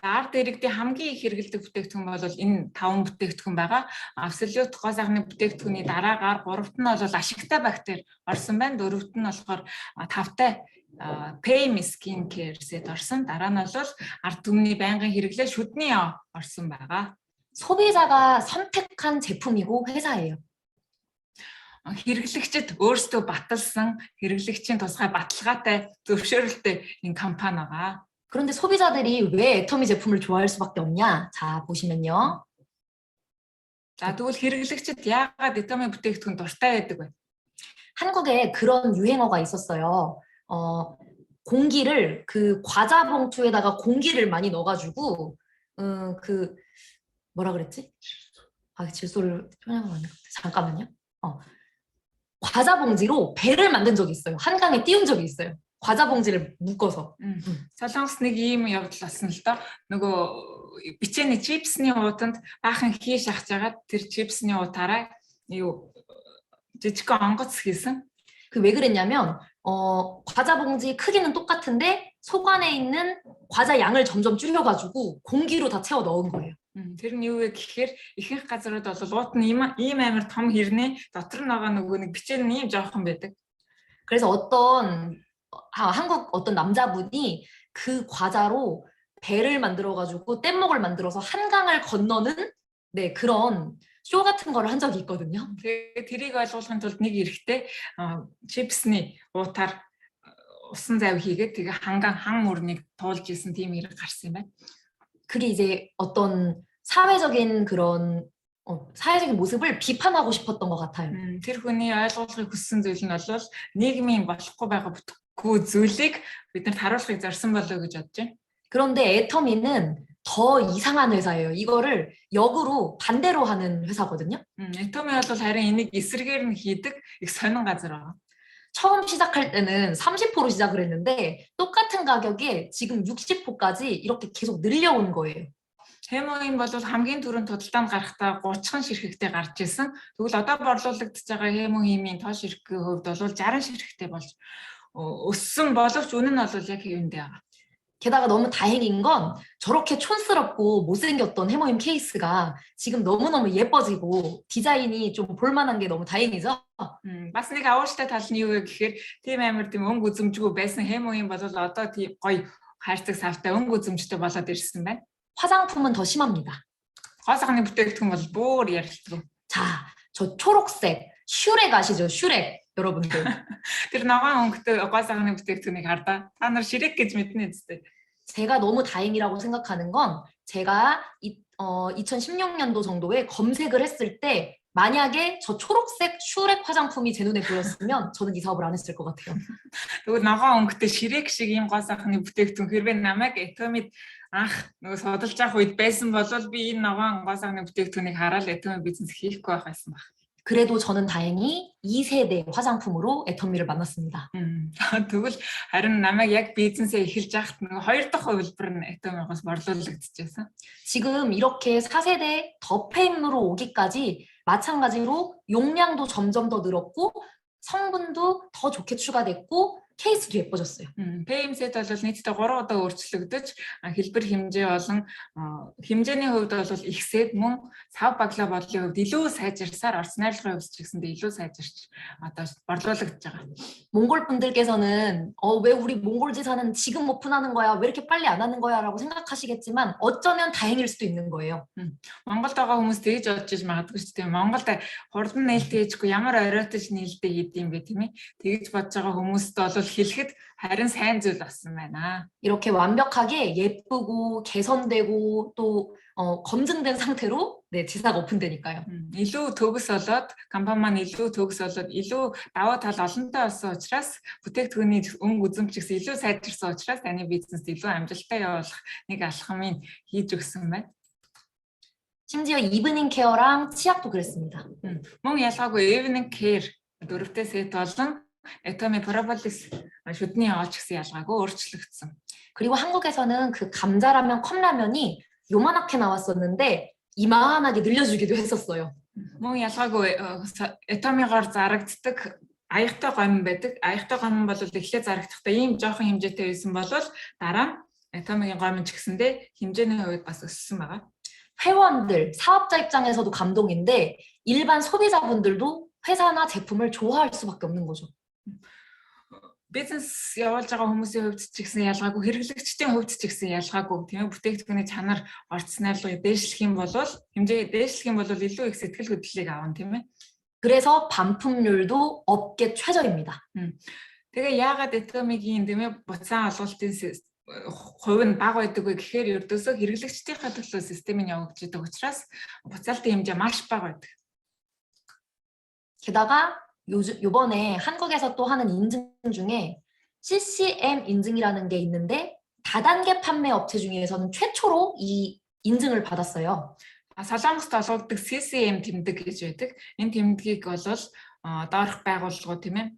Ард иргэдийн хамгийн их хэрэглэдэг бүтээгдэхүүн бол энэ 5 бүтээгдэхүүн байгаа. Absolute гоо сайхны бүтээгдэхүүний дараагаар 3-т нь бол ашигтай бактери орсон байна. 4-т нь болохоор 5-тай Pame Skin Care set орсон. Дараа нь бол ард түмний байнгын хэрэглээ шүдний орсон байгаа. 소비자가 선택한 제품이고 회사예요. Хэрэглэгчид өөрсдөө баталсан, хэрэглэгчийн тусгай баталгаатай зөвшөөрөлтэй энэ компани байгаа. 그런데 소비자들이 왜 애터미 제품을 좋아할 수밖에 없냐? 자, 보시면요. За тэгвэл хэрэглэгчид яагаад Atomy бүтээгдэхүүн дуртай байдаг вэ? 한국에 그런 유행어가 있었어요. 공기를 그 과자 봉투에다가 공기를 많이 넣어가지고 그 뭐라 그랬지? 질소를 표현하면 안 돼. 잠깐만요. 과자 봉지로 배를 만든 적이 있어요. 한강에 띄운 적이 있어요. 과자 봉지를 묶어서. Солонгос нэг ийм явдал болсон л доо. Нөгөө бичээний чипсний уутанд баахан хий шахаж агаад тэр чипсний уутаараа жижиг онгоц хийсэн. 그 왜 그랬냐면 과자 봉지 크기는 똑같은데 속 안에 있는 과자 양을 점점 줄여가지고 공기로 다 채워 넣은 거예요. Тэр нь юу вэ гэхээр ихэнх газрууд бол уут нь ийм амар том хэрнээ дотор нь байгаа нөгөө нэг бичээр нь ийм жоохон байдаг. 그래서 한국 어떤 남자분이 그 과자로 배를 만들어가지고 뗏목을 만들어서 한강을 건너는 그런 쇼 같은 거를 한 적이 있거든요. тэрийг ойлгуулахын тулд нэг эрэхтэй чипсний уутаар усан завь хийгээд тэгээ хан мөрнийг туулж исэн тийм хэрэг гарсан юм байна. 그게 이제 어떤 사회적인 그런 사회적인 모습을 비판하고 싶었던 것 같아요. Тэр хүний ойлгуулахыг хүссэн зүйл нь бол нийгмийн болохгүй байгаа бүтэхгүй зүйлийг бидэнд харуулахыг зорьсон болоо гэж бодож байна. 그런데 애터미는 더 이상한 회사예요. 이거를 역으로 반대로 하는 회사거든요. Atomy бол харин энийг эсрэгээр нь хийдэг их сонин газар байгаа. 처음 시작할 때는 30호로 시작을 했는데 똑같은 가격에 지금 60호까지 이렇게 계속 늘려온 거예요. Хэмогийн бол хамгийн түрүүнд худалдаанд гарахдаа 30хан ширхэгтэй гарч ирсэн. Тэгвэл одоо борлуулагдж байгаа хэмогийн тоо ширхгийн хувьд бол 60 ширхэгтэй болж өссөн боловч үнэ нь бол яг юундээ байгаа. 게다가 너무 다행인 건 저렇게 촌스럽고 못생겼던 해모임 케이스가 지금 너무너무 예뻐지고 디자인이 좀 볼만한 게 너무 다행이죠. Бас нэг авууштай тал нь юу вэ гэхээр тийм амар тийм өнгө үзэмжгүй байсан хэмогийн бол одоо тийм гоё хайрцаг савтай өнгө үзэмжтэй болоод ирсэн байна. 화장품은 더 심합니다. Гол сахны бүтээгдэхүүн бол бүр ярилцлага. 자, 저 초록색 슈렉 아시죠? 슈렉 여러분들. Тэр ногоон өнгөтэй гол сахны бүтээгдэхүүнийг хардаа. Та нар ширэг гэж мэднэ үстэй. 제가 너무 다행이라고 생각하는 건 제가 2016년도 정도에 검색을 했을 때 만약에 저 초록색 슈렉 화장품이 제 눈에 보였으면 저는 이 사업을 안 했을 것 같아요. Тэгвэл ногоон өнгөтэй ширэг шиг ийм гол сахны бүтээгдэхүүн хэрвээ намайг Atomy анх нөгөө судалж авах үед байсан бол би энэ ногоон гол сахны бүтээгдэхүүнийг хараад Atomy бизнес хийхгүй байх байсан баг. 그래도 저는 다행히 2세대 화장품으로 애터미를 만났습니다. Тэгвэл харин намайг яг бизнесээ эхэлж байхад нөгөө хоёр дахь хувилбар нь Atomygоос борлуулагдчихсан. 지금 이렇게 4세대 더 페임으로 오기까지 마찬가지로 용량도 점점 더 늘었고 성분도 더 좋게 추가됐고 케이스도 예뻐졌어요. PMZ бол нийтдээ 3 удаа өөрчлөгдөж хэлбэр хэмжээ болон хэмжээний хувьд бол ихсээд мөн сав баглаа бодлын хувьд илүү сайжирсаар орц найрлагын хувьд ч гэсэндээ илүү сайжирч одоо борлуулагдж байгаа. 몽골 분들께서는 왜 우리 몽골지사는 지금 오픈하는 거야? 왜 이렇게 빨리 안 하는 거야? 라고 생각하시겠지만 어쩌면 다행일 수도 있는 거예요. Монголд байгаа хүмүүс тэгж бодож иж магадгүй ч тийм Монголд хурдан нээлттэй хийчихгүй ямар оройтож нээлттэй хийдэм бэ тийм ээ. Тэгж бодож байгаа хүмүүст бол хэлэхэд харин сайн зүйл болсон байна. 이렇게 완벽하게 예쁘고 개선되고 또 검증된 상태로 네, 지사가 오픈되니까요. илүү төгс болоод компани маань илүү төгс болоод илүү даваа тал олонтой болсон учраас бүтээгдэхүүний өнгө үзэмж гэсэн илүү сайжирсан учраас таны бизнест илүү амжилттай явуулах нэг алхмыг хийж өгсөн байна. 심지어 이브닝 케어랑 치약도 그랬습니다. Мөн ялгаагүй evening care дөрөвтэй сет болон Atomy Propolis шүдний оч гэсэн ялгаагүй өөрчлөгдсөн. 그리고 한국에서는 그 감자라면 컵라면이 요만하게 나왔었는데 이만하게 늘려주기도 했었어요. Мөн ялгаагүй Atomygоор зарагддаг аягатай гомн байдаг. Аягатай гомн бол эхлээд зарагдахдаа ийм жоохон хэмжээтэй байсан бол дараа нь Atomyгийн гомн ч гэсэндээ хэмжээний хувьд бас өссөн байгаа. 회원들, 사업자 입장에서도 감동인데 일반 소비자분들도 회사나 제품을 좋아할 수밖에 없는 거죠. Бизнес явуулж байгаа хүмүүсийн хувьд ч гэсэн ялгаагүй, хэрэглэгчдийн хувьд ч гэсэн ялгаагүй. Тийм ээ, бүтээгдэхүүний чанар орц найрлагыг дээшлэх юм бол хэмжээ дээшлэх юм бол илүү их сэтгэл хөдлөлийг авна, тийм ээ. 그래서 반품률도 업계 최저입니다. Тэгээ яагаад Atomyгийн тийм ээ буцаан олголтын хувь нь бага байдаг вэ гэхээр ердөөсөө хэрэглэгчдийнхээ төлөө системийг явуулж байгаа учраас буцаалтын хэмжээ маш бага байдаг. 게다가 요번에 한국에서 또 하는 인증 중에 CCM 인증이라는 게 있는데 다단계 판매 업체 중에서는 최초로 이 인증을 받았어요. Солонгост олгогддог CCM тэмдэг гэж байдаг. Энэ тэмдгийг бол доорх байгууллагууд тийм ээ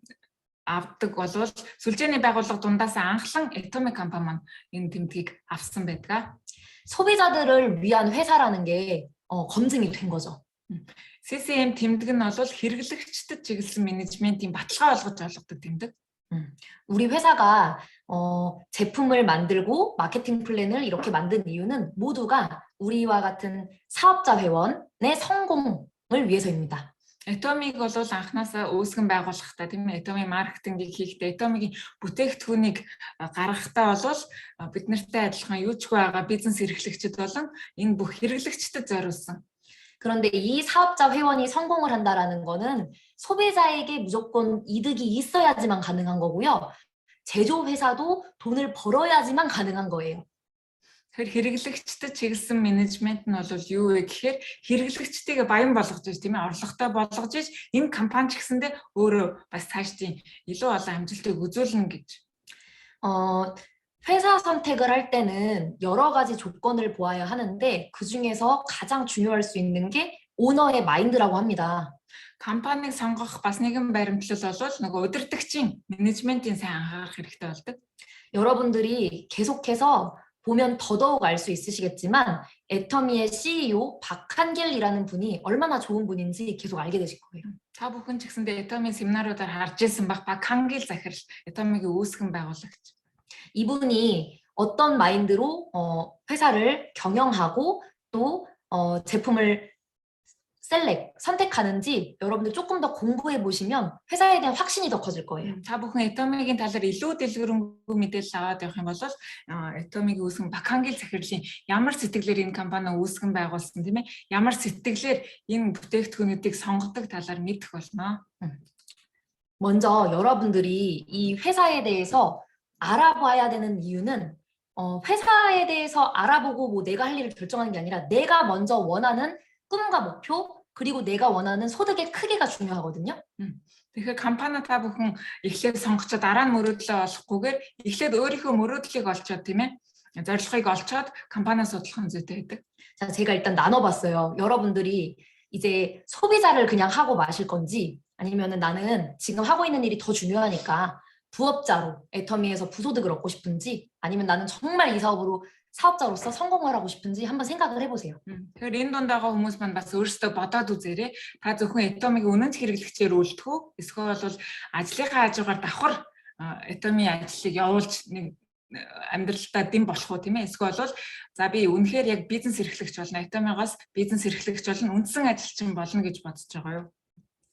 авдаг болвол сүлжээний байгууллага дундаас анхлан Atomy компани маань энэ тэмдгийг авсан байдаг. 소비자들을 위한 회사라는 게 검증이 된 거죠. CCM тэмдэг нь бол хэрэглэгчдэд чиглэсэн менежментийн баталгаа олгож олгодог тэмдэг. 우리 회사가 제품을 만들고 마케팅 플랜을 이렇게 만든 이유는 모두가 우리와 같은 사업자 회원의 성공을 위해서입니다. Atomyг бол анханасаа үүсгэн байгуулахдаа тийм ээ Atomy маркетингийг хийхдээ Atomyгийн бүтээгдэхүүнийг гаргахдаа бол бид нартай адилхан юучгүй байгаа бизнес эрхлэгчид болон энэ бүх хэрэглэгчдэд зориулсан. 그런데 이 사업자 회원이 성공을 한다라는 거는 소비자에게 무조건 이득이 있어야지만 가능한 거고요. 제조회사도 돈을 벌어야지만 가능한 거예요. Тэгэхээр хэрэглэгчдэд чиглэсэн менежмент нь бол юу вэ гэхээр хэрэглэгчдийг баян болгож иж тийм ээ орлоготой болгож иж энэ компани ч гэсэндээ өөрөө бас цаашдын илүү олон амжилтыг үзүүлнэ гэж. 회사 선택을 할 때는 여러 가지 조건을 보아야 하는데 그 중에서 가장 중요할 수 있는 게 오너의 마인드라고 합니다. Компанийг сонгох бас нэгэн баримтлал бол нөгөө удирдагчийн менежментийн сайн анхаарах хэрэгтэй болдог. 여러분들이 계속해서 보면 더더욱 알 수 있으시겠지만 애터미의 CEO 박한길이라는 분이 얼마나 좋은 분인지 계속 알게 되실 거예요. Та бүхэн ч гэсэндээ Atomy семинаруудаар харж ирсэн баг Хангил захирал Atomy-гийн үүсгэн байгуулагч. 이분이 어떤 마인드로 회사를 경영하고 또 제품을 선택하는지 여러분들 조금 더 공부해 보시면 회사에 대한 확신이 더 커질 거예요. Та бүхэн Atomy-гийн талаар илүү дэлгэрэнгүй мэдээлэл аваад явах юм бол Atomy-гийн үүсгэн Хангил захирлын ямар сэтгэлээр энэ компани үүсгэн байгуулсан тийм ээ? Ямар сэтгэлээр энэ бүтээгдэхүүнүүдийг сонгодог талаар мэдэх болно. 먼저 여러분들이 이 회사에 대해서 알아봐야 되는 이유는 회사에 대해서 알아보고 뭐 내가 할 일을 결정하는 게 아니라 내가 먼저 원하는 꿈과 목표 그리고 내가 원하는 소득의 크기가 중요하거든요. Тэгэхээр компани та бүхэн эхлээд сонгочоод дараа нь мөрөөдлөө олохгүйгээр эхлээд өөрийнхөө мөрөөдлийг олцоод тийм ээ зорилгыг олцоод компаниа судлах нь зүйтэй байдаг. 자, 제가 일단 나눠봤어요. 여러분들이 이제 소비자를 그냥 하고 마실 건지 아니면은 나는 지금 하고 있는 일이 더 중요하니까 부업자로 애터미에서 부소득을 얻고 싶은지 아니면 나는 정말 이 사업으로 사업자로서 성공을 하고 싶은지 한번 생각을 해보세요. Тэгэхээр энэ дунд байгаа хүмүүс маань бас өөрсдөө бодоод үзээрэй. Та зөвхөн Atomy-гийн үнэнч хэрэглэгчээр үлдэх үү? Эсвэл бол ажлынхаа хажуугаар давхар Atomy ажлыг явуулж нэг амьдралтаа дэм болох уу тийм ээ? Эсвэл бол за би үнэхээр яг бизнес эрхлэгч болно. Atomy-гаас бизнес эрхлэгч болно. Үндсэн ажилчин болно гэж бодож байгаа юу?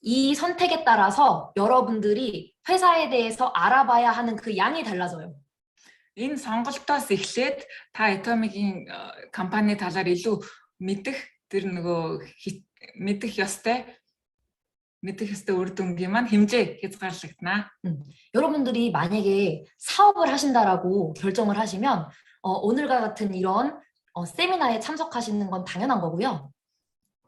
이 선택에 따라서 여러분들이 회사에 대해서 알아봐야 하는 그 양이 달라져요. Энэ сонголтоос эхлээд та Atomy-гийн компани талаар илүү мэдэх тэр нөгөө мэдэх ёстой үр дүнгийн маань хэмжээ хязгаарлагдана. 여러분들이 만약에 사업을 하신다라고 결정을 하시면 오늘과 같은 이런 세미나에 참석하시는 건 당연한 거고요.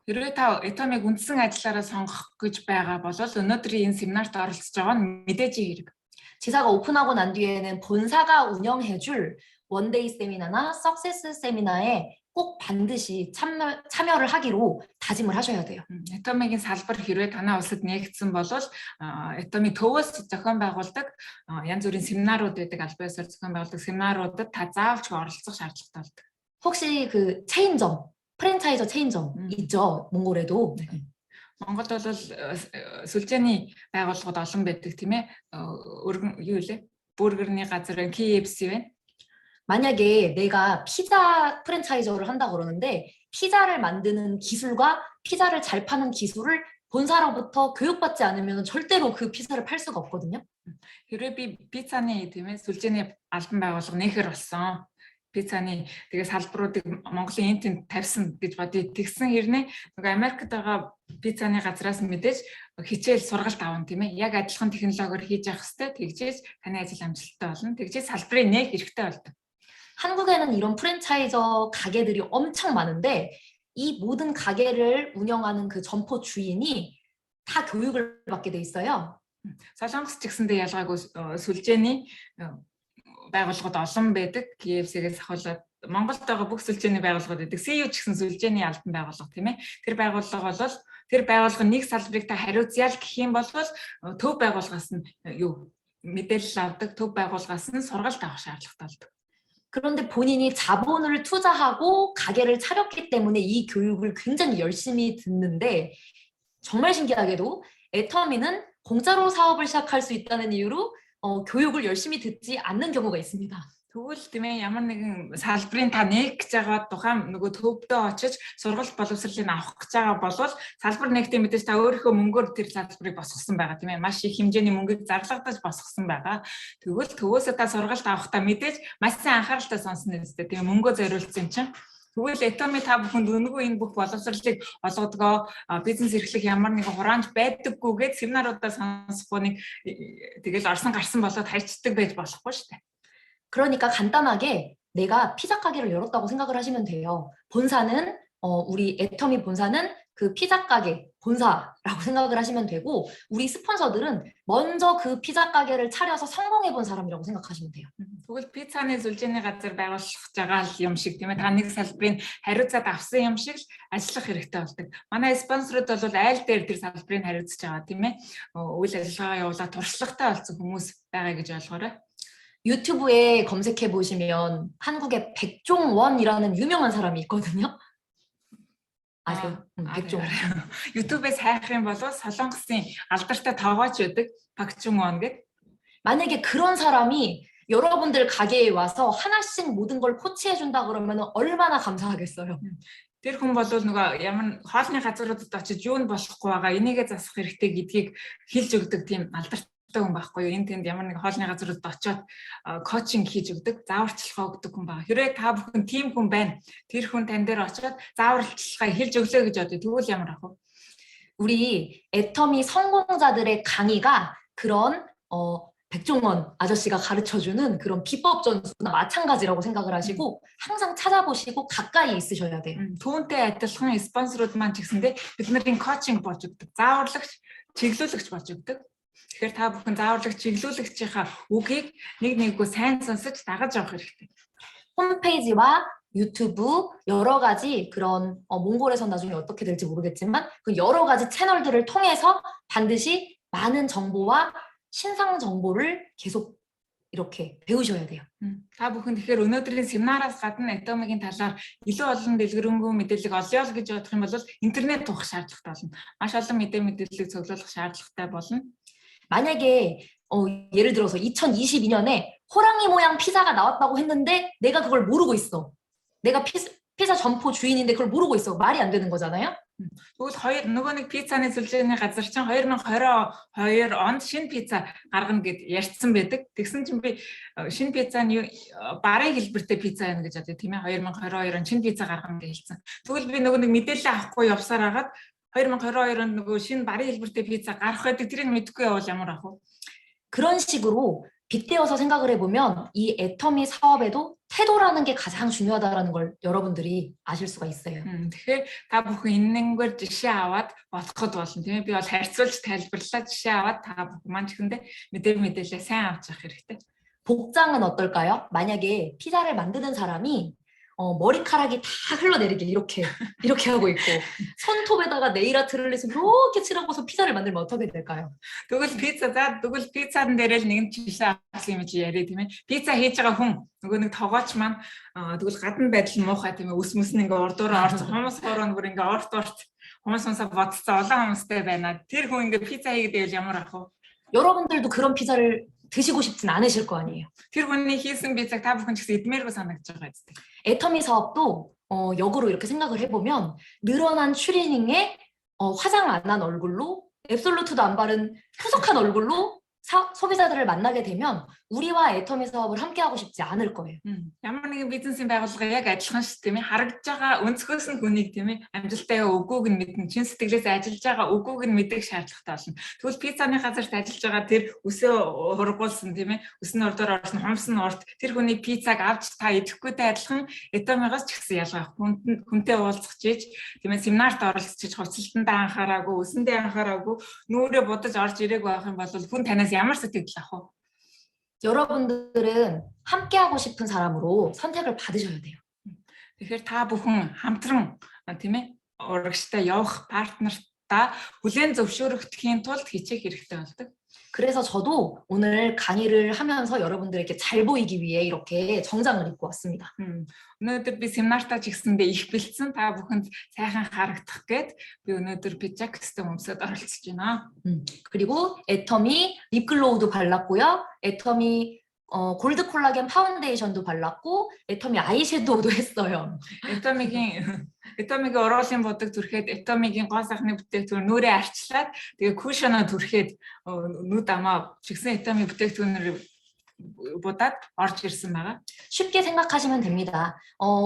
Хэрвээ та Atomy-г үндсэн ажиллаараа сонгох гэж байгаа бол өнөөдрийн энэ семинарт оролцож байгаа нь мэдээж хэрэг. 지사가 오픈하고 난 뒤에는 본사가 운영해줄 원데이 세미나나 석세스 세미나에 꼭 반드시 참여를 하기로 다짐을 하셔야 돼요. Atomy-гийн салбар хэрвээ танай улсад нэгдсэн бол Atomy төвөөс зохион байгуулдаг янз бүрийн семинарууд байдаг, аль биесээр зохион байгуулдаг семинаруудад та заавалж оролцох шаардлагатай болдог. 혹시 그 체인점, 프랜차이저 체인점 있죠, 몽골에도. Монголд бол сүлжээний байгууллагууд олон байдаг тийм ээ. Өргөн юу вэ? Бургерний газар KFC байна. 만약에 내가 피자 프랜차이저를 한다 그러는데 피자를 만드는 기술과 피자를 잘 파는 기술을 본사로부터 교육받지 않으면 절대로 그 피자를 팔 수가 없거든요. Хэрвээ би пиццаны тийм ээ сүлжээний албан байгууллага нээхэр болсон. Пиццаны тэгээ салбаруудыг Монголын энтент тавьсан гэж бодъё. Тэгсэн хэрнээ нөгөө Америкт байгаа пиццаны газраас мэдээж хичээл сургалт авна тийм ээ. Яг адилхан технологиор хийж явах хэрэгтэй. Тэгжээж таны ажил амжилттай болно. Тэгжээж салбарыг нээх хэрэгтэй болдог. 한국에는 이런 프랜차이저 가게들이 엄청 많은데 이 모든 가게를 운영하는 그 점포 주인이 다 교육을 받게 돼 있어요. Солонгос ч гэсэндээ ялгаагүй сүлжээний байгууллагууд олон байдаг. KFC-гээс ахуулаад Монголд байгаа бүх сүлжээний байгууллагууд байдаг. CEO ч гэсэн сүлжээний албан байгууллага тийм ээ. Тэр байгууллага бол тэр байгууллагын нэг салбарыг та хариуцъя л гэх юм бол төв байгууллагаас нь юу мэдээлэл авдаг, төв байгууллагаас нь сургалт авах шаардлагатай болдог. 그런데 본인이 자본을 투자하고 가게를 차렸기 때문에 이 교육을 굉장히 열심히 듣는데 정말 신기하게도 애터미는 공짜로 사업을 시작할 수 있다는 이유로 교육을 열심히 듣지 않는 경우가 있습니다. Тэгвэл тийм ээ ямар нэгэн салбарын та нэг гэж байгаа тухайн нөгөө төвдөө очиж сургалт боловсролыг авах гэж байгаа бол салбар нэгтээ мэдээж та өөрийнхөө мөнгөөр тэр салбарыг босгосон байгаа тийм ээ маш их хэмжээний мөнгөийг зарлагдаж босгосон байгаа. Тэгвэл төвөөсөө та сургалт авахдаа мэдээж маш сайн анхааралтай сонсно үстэй тийм ээ мөнгөө зориулсан чинь тэгвэл Atomy та бүхэнд үнэгүй энэ бүх боловсролыг олгодгоо бизнес эрхлэх ямар нэгэн хураамж байдаггүйгээд семинаруудаа сонсохгүй нэг тэгэл орсон гарсан болоод хайчдаг байж болохгүй шүү дээ. 그러니까 간단하게 내가 피자 가게를 열었다고 생각을 하시면 돼요. 본사는 우리 애터미 본사는 그 피자 가게 본사라고 생각을 하시면 되고 우리 스폰서들은 먼저 그 피자 가게를 차려서 성공해 본 사람이라고 생각하시면 돼요. Тэгвэл пиццаны сүлжээний газар байгуулах байгаа юм шиг тийм ээ, та нэг салбарын хариуцаад авсан юм шиг л ажиллах хэрэгтэй болдог. Манай спонсорууд бол аль дээр тэр салбарыг хариуцж байгаа тийм ээ. Үйл ажиллагаа явуулаад туршлагатай болсон хүмүүс байгаа гэж ойлгоорой. 유튜브에 검색해 보시면 한국에 백종원이라는 유명한 사람이 있거든요. 아세요? 백종원. 유튜브에 хайх юм бол Солонгосын алдартай тоогооч байдаг 박중원 гэдэг. 만약에 그런 사람이 여러분들 가게에 와서 하나씩 모든 걸 코치해 준다 그러면 얼마나 감사하겠어요. Тэр хүн бол нөгөө ямар хоолны газруудад очиж юу нь болохгүй байгаа энийгээ засах хэрэгтэй гэдгийг хэлж өгдөг тийм алдартай хүн байхгүй юу. Энд тэнд ямар нэг хоолны газруудад очиод коучинг хийж өгдөг, зааварчилгаа өгдөг хүн байгаа. Хэрвээ та бүхэн тийм хүн байна, тэр хүн тань дээр очиод зааварчилгаа хэлж өглөө гэж бодъё. Тэгвэл ямар ах вэ? 우리 애터미 성공자들의 강의가 그런 백종원 아저씨가 가르쳐주는 그런 비법 전수나 마찬가지라고 생각을 하시고 항상 찾아보시고 가까이 있으셔야 돼요. Түүнтэй адилхан спонсорууд маань ч гэсэндээ бидний коучинг болж өгдөг, зааварлагч, чиглүүлэгч болж өгдөг. Тэгэхээр та бүхэн зааварлагч, чиглүүлэгчийнхаа үгийг нэггүй сайн сонсож дагаж явах хэрэгтэй. 홈페이지와 유튜브 여러 가지 그런 몽골에선 나중에 어떻게 될지 모르겠지만 그 여러 가지 채널들을 통해서 반드시 많은 정보와 신상 정보를 계속 이렇게 배우셔야 돼요. Та бүхэн тэгэхээр өнөөдрийн семинараас гадна Atomic-ийн талаар илүү олон дэлгэрэнгүй мэдээлэл олъё л гэж бодох юм бол интернет тухах шаардлагатай болно. Маш олон мэдээллийг цуглуулах шаардлагатай болно. 만약에 예를 들어서 2022년에 호랑이 모양 피자가 나왔다고 했는데 내가 그걸 모르고 있어. 내가 피자 점포 주인인데 그걸 모르고 있어. 말이 안 되는 거잖아요. Тэгвэл нөгөө нэг пиццаны сүлжээний газар чинь 2022 онд шинэ пицца гаргана гэд ярьсан байдаг. Тэгсэн чинь би шинэ пицца нь барын хэлбэртэй пицца байна гэж бодъё тийм ээ. 2022 онд шинэ пицца гаргана гэж хэлсэн. Тэгвэл би нөгөө нэг мэдээлэл авахгүй явсаар хагаад 2022 онд нөгөө шинэ барын хэлбэртэй пицца гарах байдаг. тэрийг мэдэхгүй явал ямар ах вэ? 그런 식으로 빗대어서 생각을 해보면 이 애터미 사업에도 태도라는 게 가장 중요하다는 걸 여러분들이 아실 수가 있어요. Тэгэхээр та бүхэн энэнгээр жишээ аваад бодоход болно тийм ээ. Би бол харьцуулж тайлбарлаа жишээ аваад та бүхэн маань ч гэндээ мэдээлэлээ сайн авч явах хэрэгтэй. 복장은 어떨까요? 만약에 피자를 만드는 사람이 머리카락이 다 흘러내리게 이렇게 하고 있고 손톱에다가 네일 아트를 해서 이렇게 칠하고서 피자를 만들면 어떻게 될까요? Тэгвэл пиццан дээр л нэг жишээ авсан юм чи яриа тийм ээ. Пицца хийж байгаа хүн нөгөө нэг тоогооч маань тэгвэл гадна байдал муухай тийм ээ. Үс мэс нь ингээ урдуураа орж хүмүүс хорон бүр ингээ орт хүмүүсээс бодцоо олон хүмүүстэй байна. Тэр хүн ингээ пицца хийгээд ямар ах вэ? 여러분들도 그런 피자를 드시고 싶진 않으실 거 아니에요. Тэр хүний хийсэн пиццаг та бүхэн ч гэсэн идмээргүй санагдаж байгаа юм. 애터미 사업도 역으로 이렇게 생각을 해보면 늘어난 추리닝에 화장 안 한 얼굴로 앱솔루트도 안 바른 푸석한 얼굴로 소비자들을 만나게 되면 우리와 애터미 사업을 함께 하고 싶지 않을 거예요. Ямар нэгэн бизнесийн байгууллага яг адилхан шүү тийм ээ. Харагдж байгаа өнцгөөс нь хүнийг тийм ээ амжилттай үгүйг нь мэднэ. Чин сэтгэлээс ажиллаж байгаа үгүйг нь мэдэх шаардлагатай болно. Тэгвэл пиццаны газарт ажиллаж байгаа тэр өсөө хургуулсан тийм ээ. Өснө урдаар орсон хумсан урт тэр хүний пиццаг авч та идэхгүйтэй адилхан Atomic-аас ч гэсэн ялгаа. Хүнтэй уулзах чиж тийм ээ семинарт оролцож хувцалтандаа анхаараагүй, өсөндөө анхаараагүй, нүрээ будаж орж ирээгүй байх юм бол хүн танаас ямар сэтгэл авах вэ? 여러분들은 함께하고 싶은 사람으로 선택을 받으셔야 돼요. Тэгэхээр та бүхэн хамтран тийм ээ урагштай явах партнертаа хүлээн зөвшөөрөгдөхийн тулд хичээх хэрэгтэй болдог. 그래서 저도 오늘 강의를 하면서 여러분들에게 잘 보이기 위해 이렇게 정장을 입고 왔습니다. өнөөдөр би семинартаа ч ихсэндээ их бэлдсэн та бүхэнд сайхан харагдах гээд би өнөөдөр пижак костюм өмсөд оролцож байна. 그리고 애터미 립글로우도 발랐고요. 애터미 골드 콜라겐 파운데이션도 발랐고 애터미 아이섀도우도 했어요. Atomic-ийн оруулын бодог түрхээд Atomic-ийн гоо сайхны бүтээгдэхүүн нүрээ арчлаад тэгээ кушана түрхээд нүд амаа чигсэн Atomic бүтээгдэхүүнээр 보다 орж ирсэн байгаа. 쉽게 생각하시면 됩니다.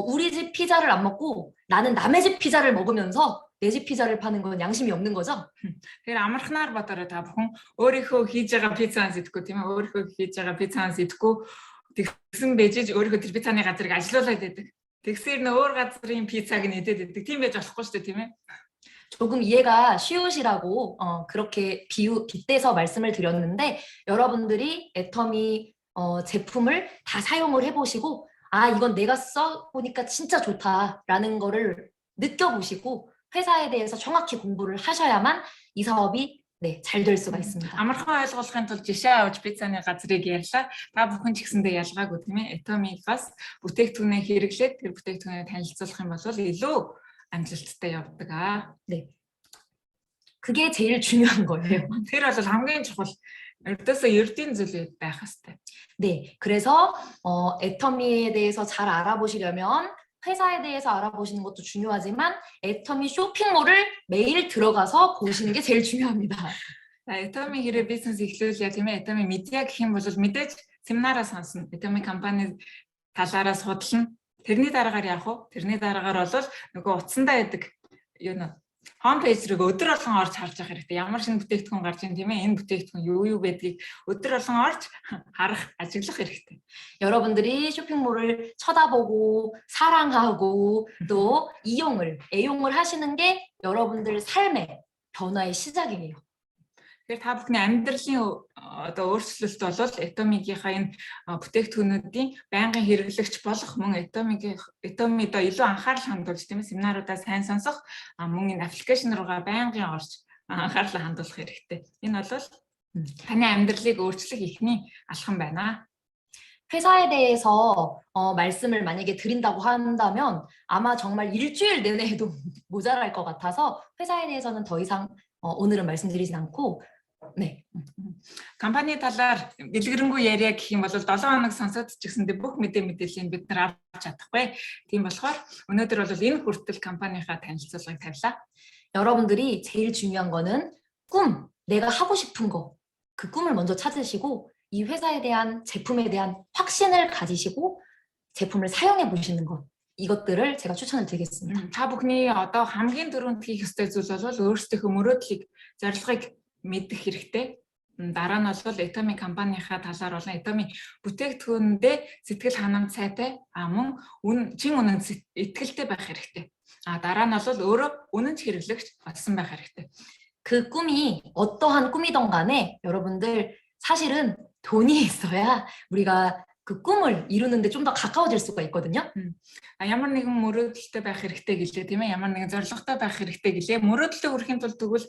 우리 집 피자를 안 먹고 나는 남의 집 피자를 먹으면서 내 집 피자를 파는 건 양심이 없는 거죠? Тэгэхээр амархнаар бодорой та бүхэн өөрийнхөө хийж байгаа пиццаанс идэхгүй тийм ээ өөрийнхөө хийж байгаа пиццаанс идэхгүй тэгсэн бэжиж өөрийнхөө тэр пиццаны газрыг ажилуулад байдаг. Тэгсээр нөө өөр газрын пиццаг нь идээд байдаг. Тийм байж болохгүй шүү дээ тийм ээ. 조금 이해가 쉬우시라고 그렇게 빗대서 말씀을 드렸는데 여러분들이 애터미 제품을 다 사용을 해보시고 아 이건 내가 써보니까 진짜 좋다라는 거를 느껴보시고 회사에 대해서 정확히 공부를 하셔야만 이 사업이 네, 잘 될 수가 있습니다. Амархан ойлгохын тулд жишээ авч пиццаны газрыг ярьлаа. Та бүхэн ч гэсэндээ ялгаагүй тийм ээ. Atomic-аас бүтээгдэхүүнээ хэрэглээд тэр бүтээгдэхүүнээ танилцуулах юм бол илүү амжилттай явдаг аа. 네. 그게 제일 중요한 거예요. Тэр бол хамгийн чухал ердөөсөө ердийн зүйл байх хэрэгтэй. 네. 그래서 애터미에 대해서 잘 알아보시려면 회사에 대해서 알아보시는 것도 중요하지만 애터미 쇼핑몰을 매일 들어가서 보시는 게 제일 중요합니다. Atomic хэрэг бизнес эхлүүлээ тийм ээ. Atomic медиа гэх юм бол мэдээж семинараа сонсно. Atomic компани талаараа судална. Тэрний дараагаар яах вэ? Тэрний дараагаар бол нөгөө утсандаа байдаг юу нэ хоум пэйж рүү өдөр болгон орж харж явах хэрэгтэй. Ямар шинэ бүтээгдэхүүн гарч ийн тийм ээ. Энэ бүтээгдэхүүн юу байдгийг өдөр болгон орж харах, ажиглах хэрэгтэй. 여러분들이 쇼핑몰을 쳐다보고 사랑하고 또 애용을 하시는 게 여러분들 삶의 변화의 시작이에요. Тэгэхээр та бүхний амьдралын одоо өөрчлөлт бол Atomic-ийнхаа энэ бүтээгдэхүүнүүдийн байнгын хэрэглэгч болох мөн Atomic-д илүү анхаарал хандуулж тийм ээ семинаруудаа сайн сонсох мөн энэ аппликейшн руугаа байнгын орж анхаарлаа хандуулах хэрэгтэй. Энэ бол таны амьдралыг өөрчлөх ихний алхам байна. 회사에 대해서 말씀을 만약에 드린다고 한다면 아마 정말 일주일 내내 해도 모자랄 것 같아서 회사에 대해서는 더 이상 오늘은 말씀드리진 않고 네. Компани талаар дэлгэрэнгүй яриа гэх юм бол 7 хоног сонсоод ч гэсэндээ бүх мэдээллийг бид нар авч чадахгүй. Тийм болохоор өнөөдөр бол энэ хүртэл компанийнхаа танилцуулгыг тавилаа. 여러분들이 제일 중요한 거는 내가 하고 싶은 거, 그 꿈을 먼저 찾으시고 이 회사에 대한 제품에 대한 확신을 가지시고 제품을 사용해 보시는 것. 이것들을 제가 추천을 드리겠습니다. Та бүхний одоо хамгийн түрүүнд хийх ёстой зүйл бол өөрсдийнхөө мөрөөдлийг, зорилгыг мэдэх хэрэгтэй. Дараа нь бол Atomic компанийнхаа талаар болон Atomic бүтээгдэхүүндээ сэтгэл ханамж сайтай мөн чин үнэн итгэлтэй байх хэрэгтэй. Дараа нь бол өөрөө үнэнч хэрэглэгч болсон байх хэрэгтэй. 그 꿈이 어떠한 꿈이든 간에 여러분들 사실은 돈이 있어야 우리가 그 꿈을 이루는데 좀 더 가까워질 수가 있거든요. Ямар нэгэн мөрөөдөлтэй байх хэрэгтэй гэлээ тийм ээ. Ямар нэгэн зорилготой байх хэрэгтэй гэлээ. Мөрөөдөлтэй хүрэхин тулд тэгвэл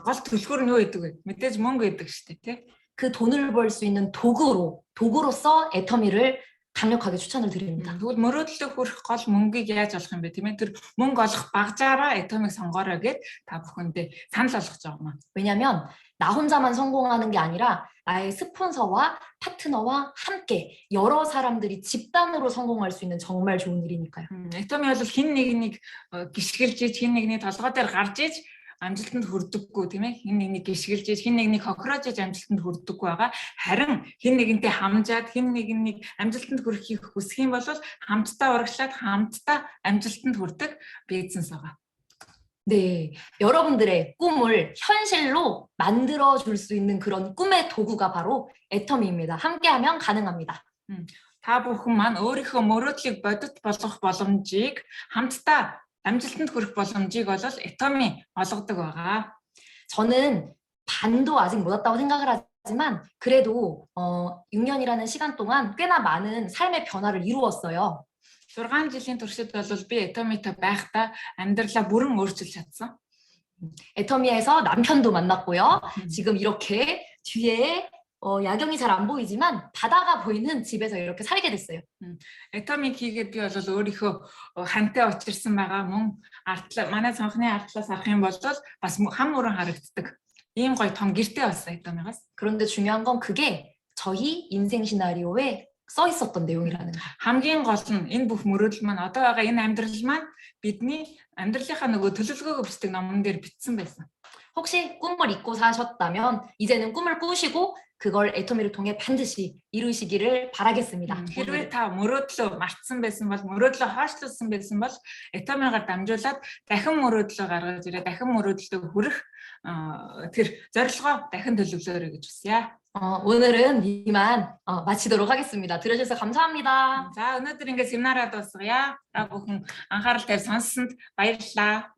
гол төлхөөр нь юу гэдэг вэ? Мэдээж мөнгө гэдэг шүү дээ, тий? 그 돈을 벌 수 있는 도구로서 애터미를 강력하게 추천을 드립니다. Тэгвэл мөрөөдөлтэй хүрэх гол мөнгийг яаж олох юм бэ тийм ээ? Тэр мөнгө олох багжаараа Atomic сонгоорой гэд та бүхэндээ санал болгож байгаа юм. 왜냐면 나 혼자만 성공하는 게 아니라 나의 스폰서와 파트너와 함께 여러 사람들이 집단으로 성공할 수 있는 정말 좋은 일이니까요. Atomic бол хин нэг гიშгэлж иж хин нэгний толгой дээр гарч иж амжилтанд хүрдэггүй тийм ээ. Хин нэгнийг гიშгэлж иж хин нэгнийг хохироож иж амжилтанд хүрдэггүй байгаа. Харин хин нэгэнтэй хамжаад хин нэгнийг амжилтанд хүрэхийг хүсэх юм бол хамтдаа урагшлаад хамтдаа амжилтанд хүрдэг бизнес байгаа. 네, 여러분들의 꿈을 현실로 만들어 줄 수 있는 그런 꿈의 도구가 바로 애터미입니다. 함께하면 가능합니다. Та бүхэн маань өөрийнхөө мөрөөдлийг бодит болгох боломжийг хамтдаа амжилтанд хүрэх боломжийг бол Atomic олгодог байгаа. 저는 반도 아직 못 왔다고 생각을 하지만 그래도 6년이라는 시간 동안 꽤나 많은 삶의 변화를 이루었어요. 6 жилийн туршид бол би Atomic-тай байхдаа амьдралаа бүрэн өөрчилж чадсан. 애터미에서 남편도 만났고요. 지금 이렇게 뒤에 야경이 잘 안 보이지만 바다가 보이는 집에서 이렇게 살게 됐어요. Atomic хийгээд би бол өөрийнхөө хантай учирсан байгаа мөн манай цонхны ардлаас авах юм бол бас хам өрөн харагддаг. Ийм гоё том гэртэй болсон Atomic-аас. 그런데 중요한 건 그게 저희 인생 시나리오에 써 있었던 내용이라는 거. хамгийн гол нь энэ бүх мөрөөдөл маань одоо байгаа энэ амьдрал маань бидний амьдралынхаа нөгөө төлөвлөгөөгөө бичдэг номон дээр бичсэн байсан. 혹시 꿈을 잊고 사셨다면 이제는 꿈을 꾸시고 그걸 애터미를 통해 반드시 이루시기를 바라겠습니다. Хэрвээ та мөрөөдлөө мартсан байсан бол мөрөөдлөө хойшлуулсан байсан бол Atomic-аар дамжуулаад дахин мөрөөдлөө гаргаж ирээ дахин мөрөөдөлтөө хүрэх тэр зорилгоо дахин төлөвлөөрэй гэж хүсье. 오늘은 이만 마치도록 하겠습니다. 들어주셔서 감사합니다. За өнөөдөр ингээд семинараа дуусгая. Та бүхэн анхаарал тавь сонссонд баярлалаа.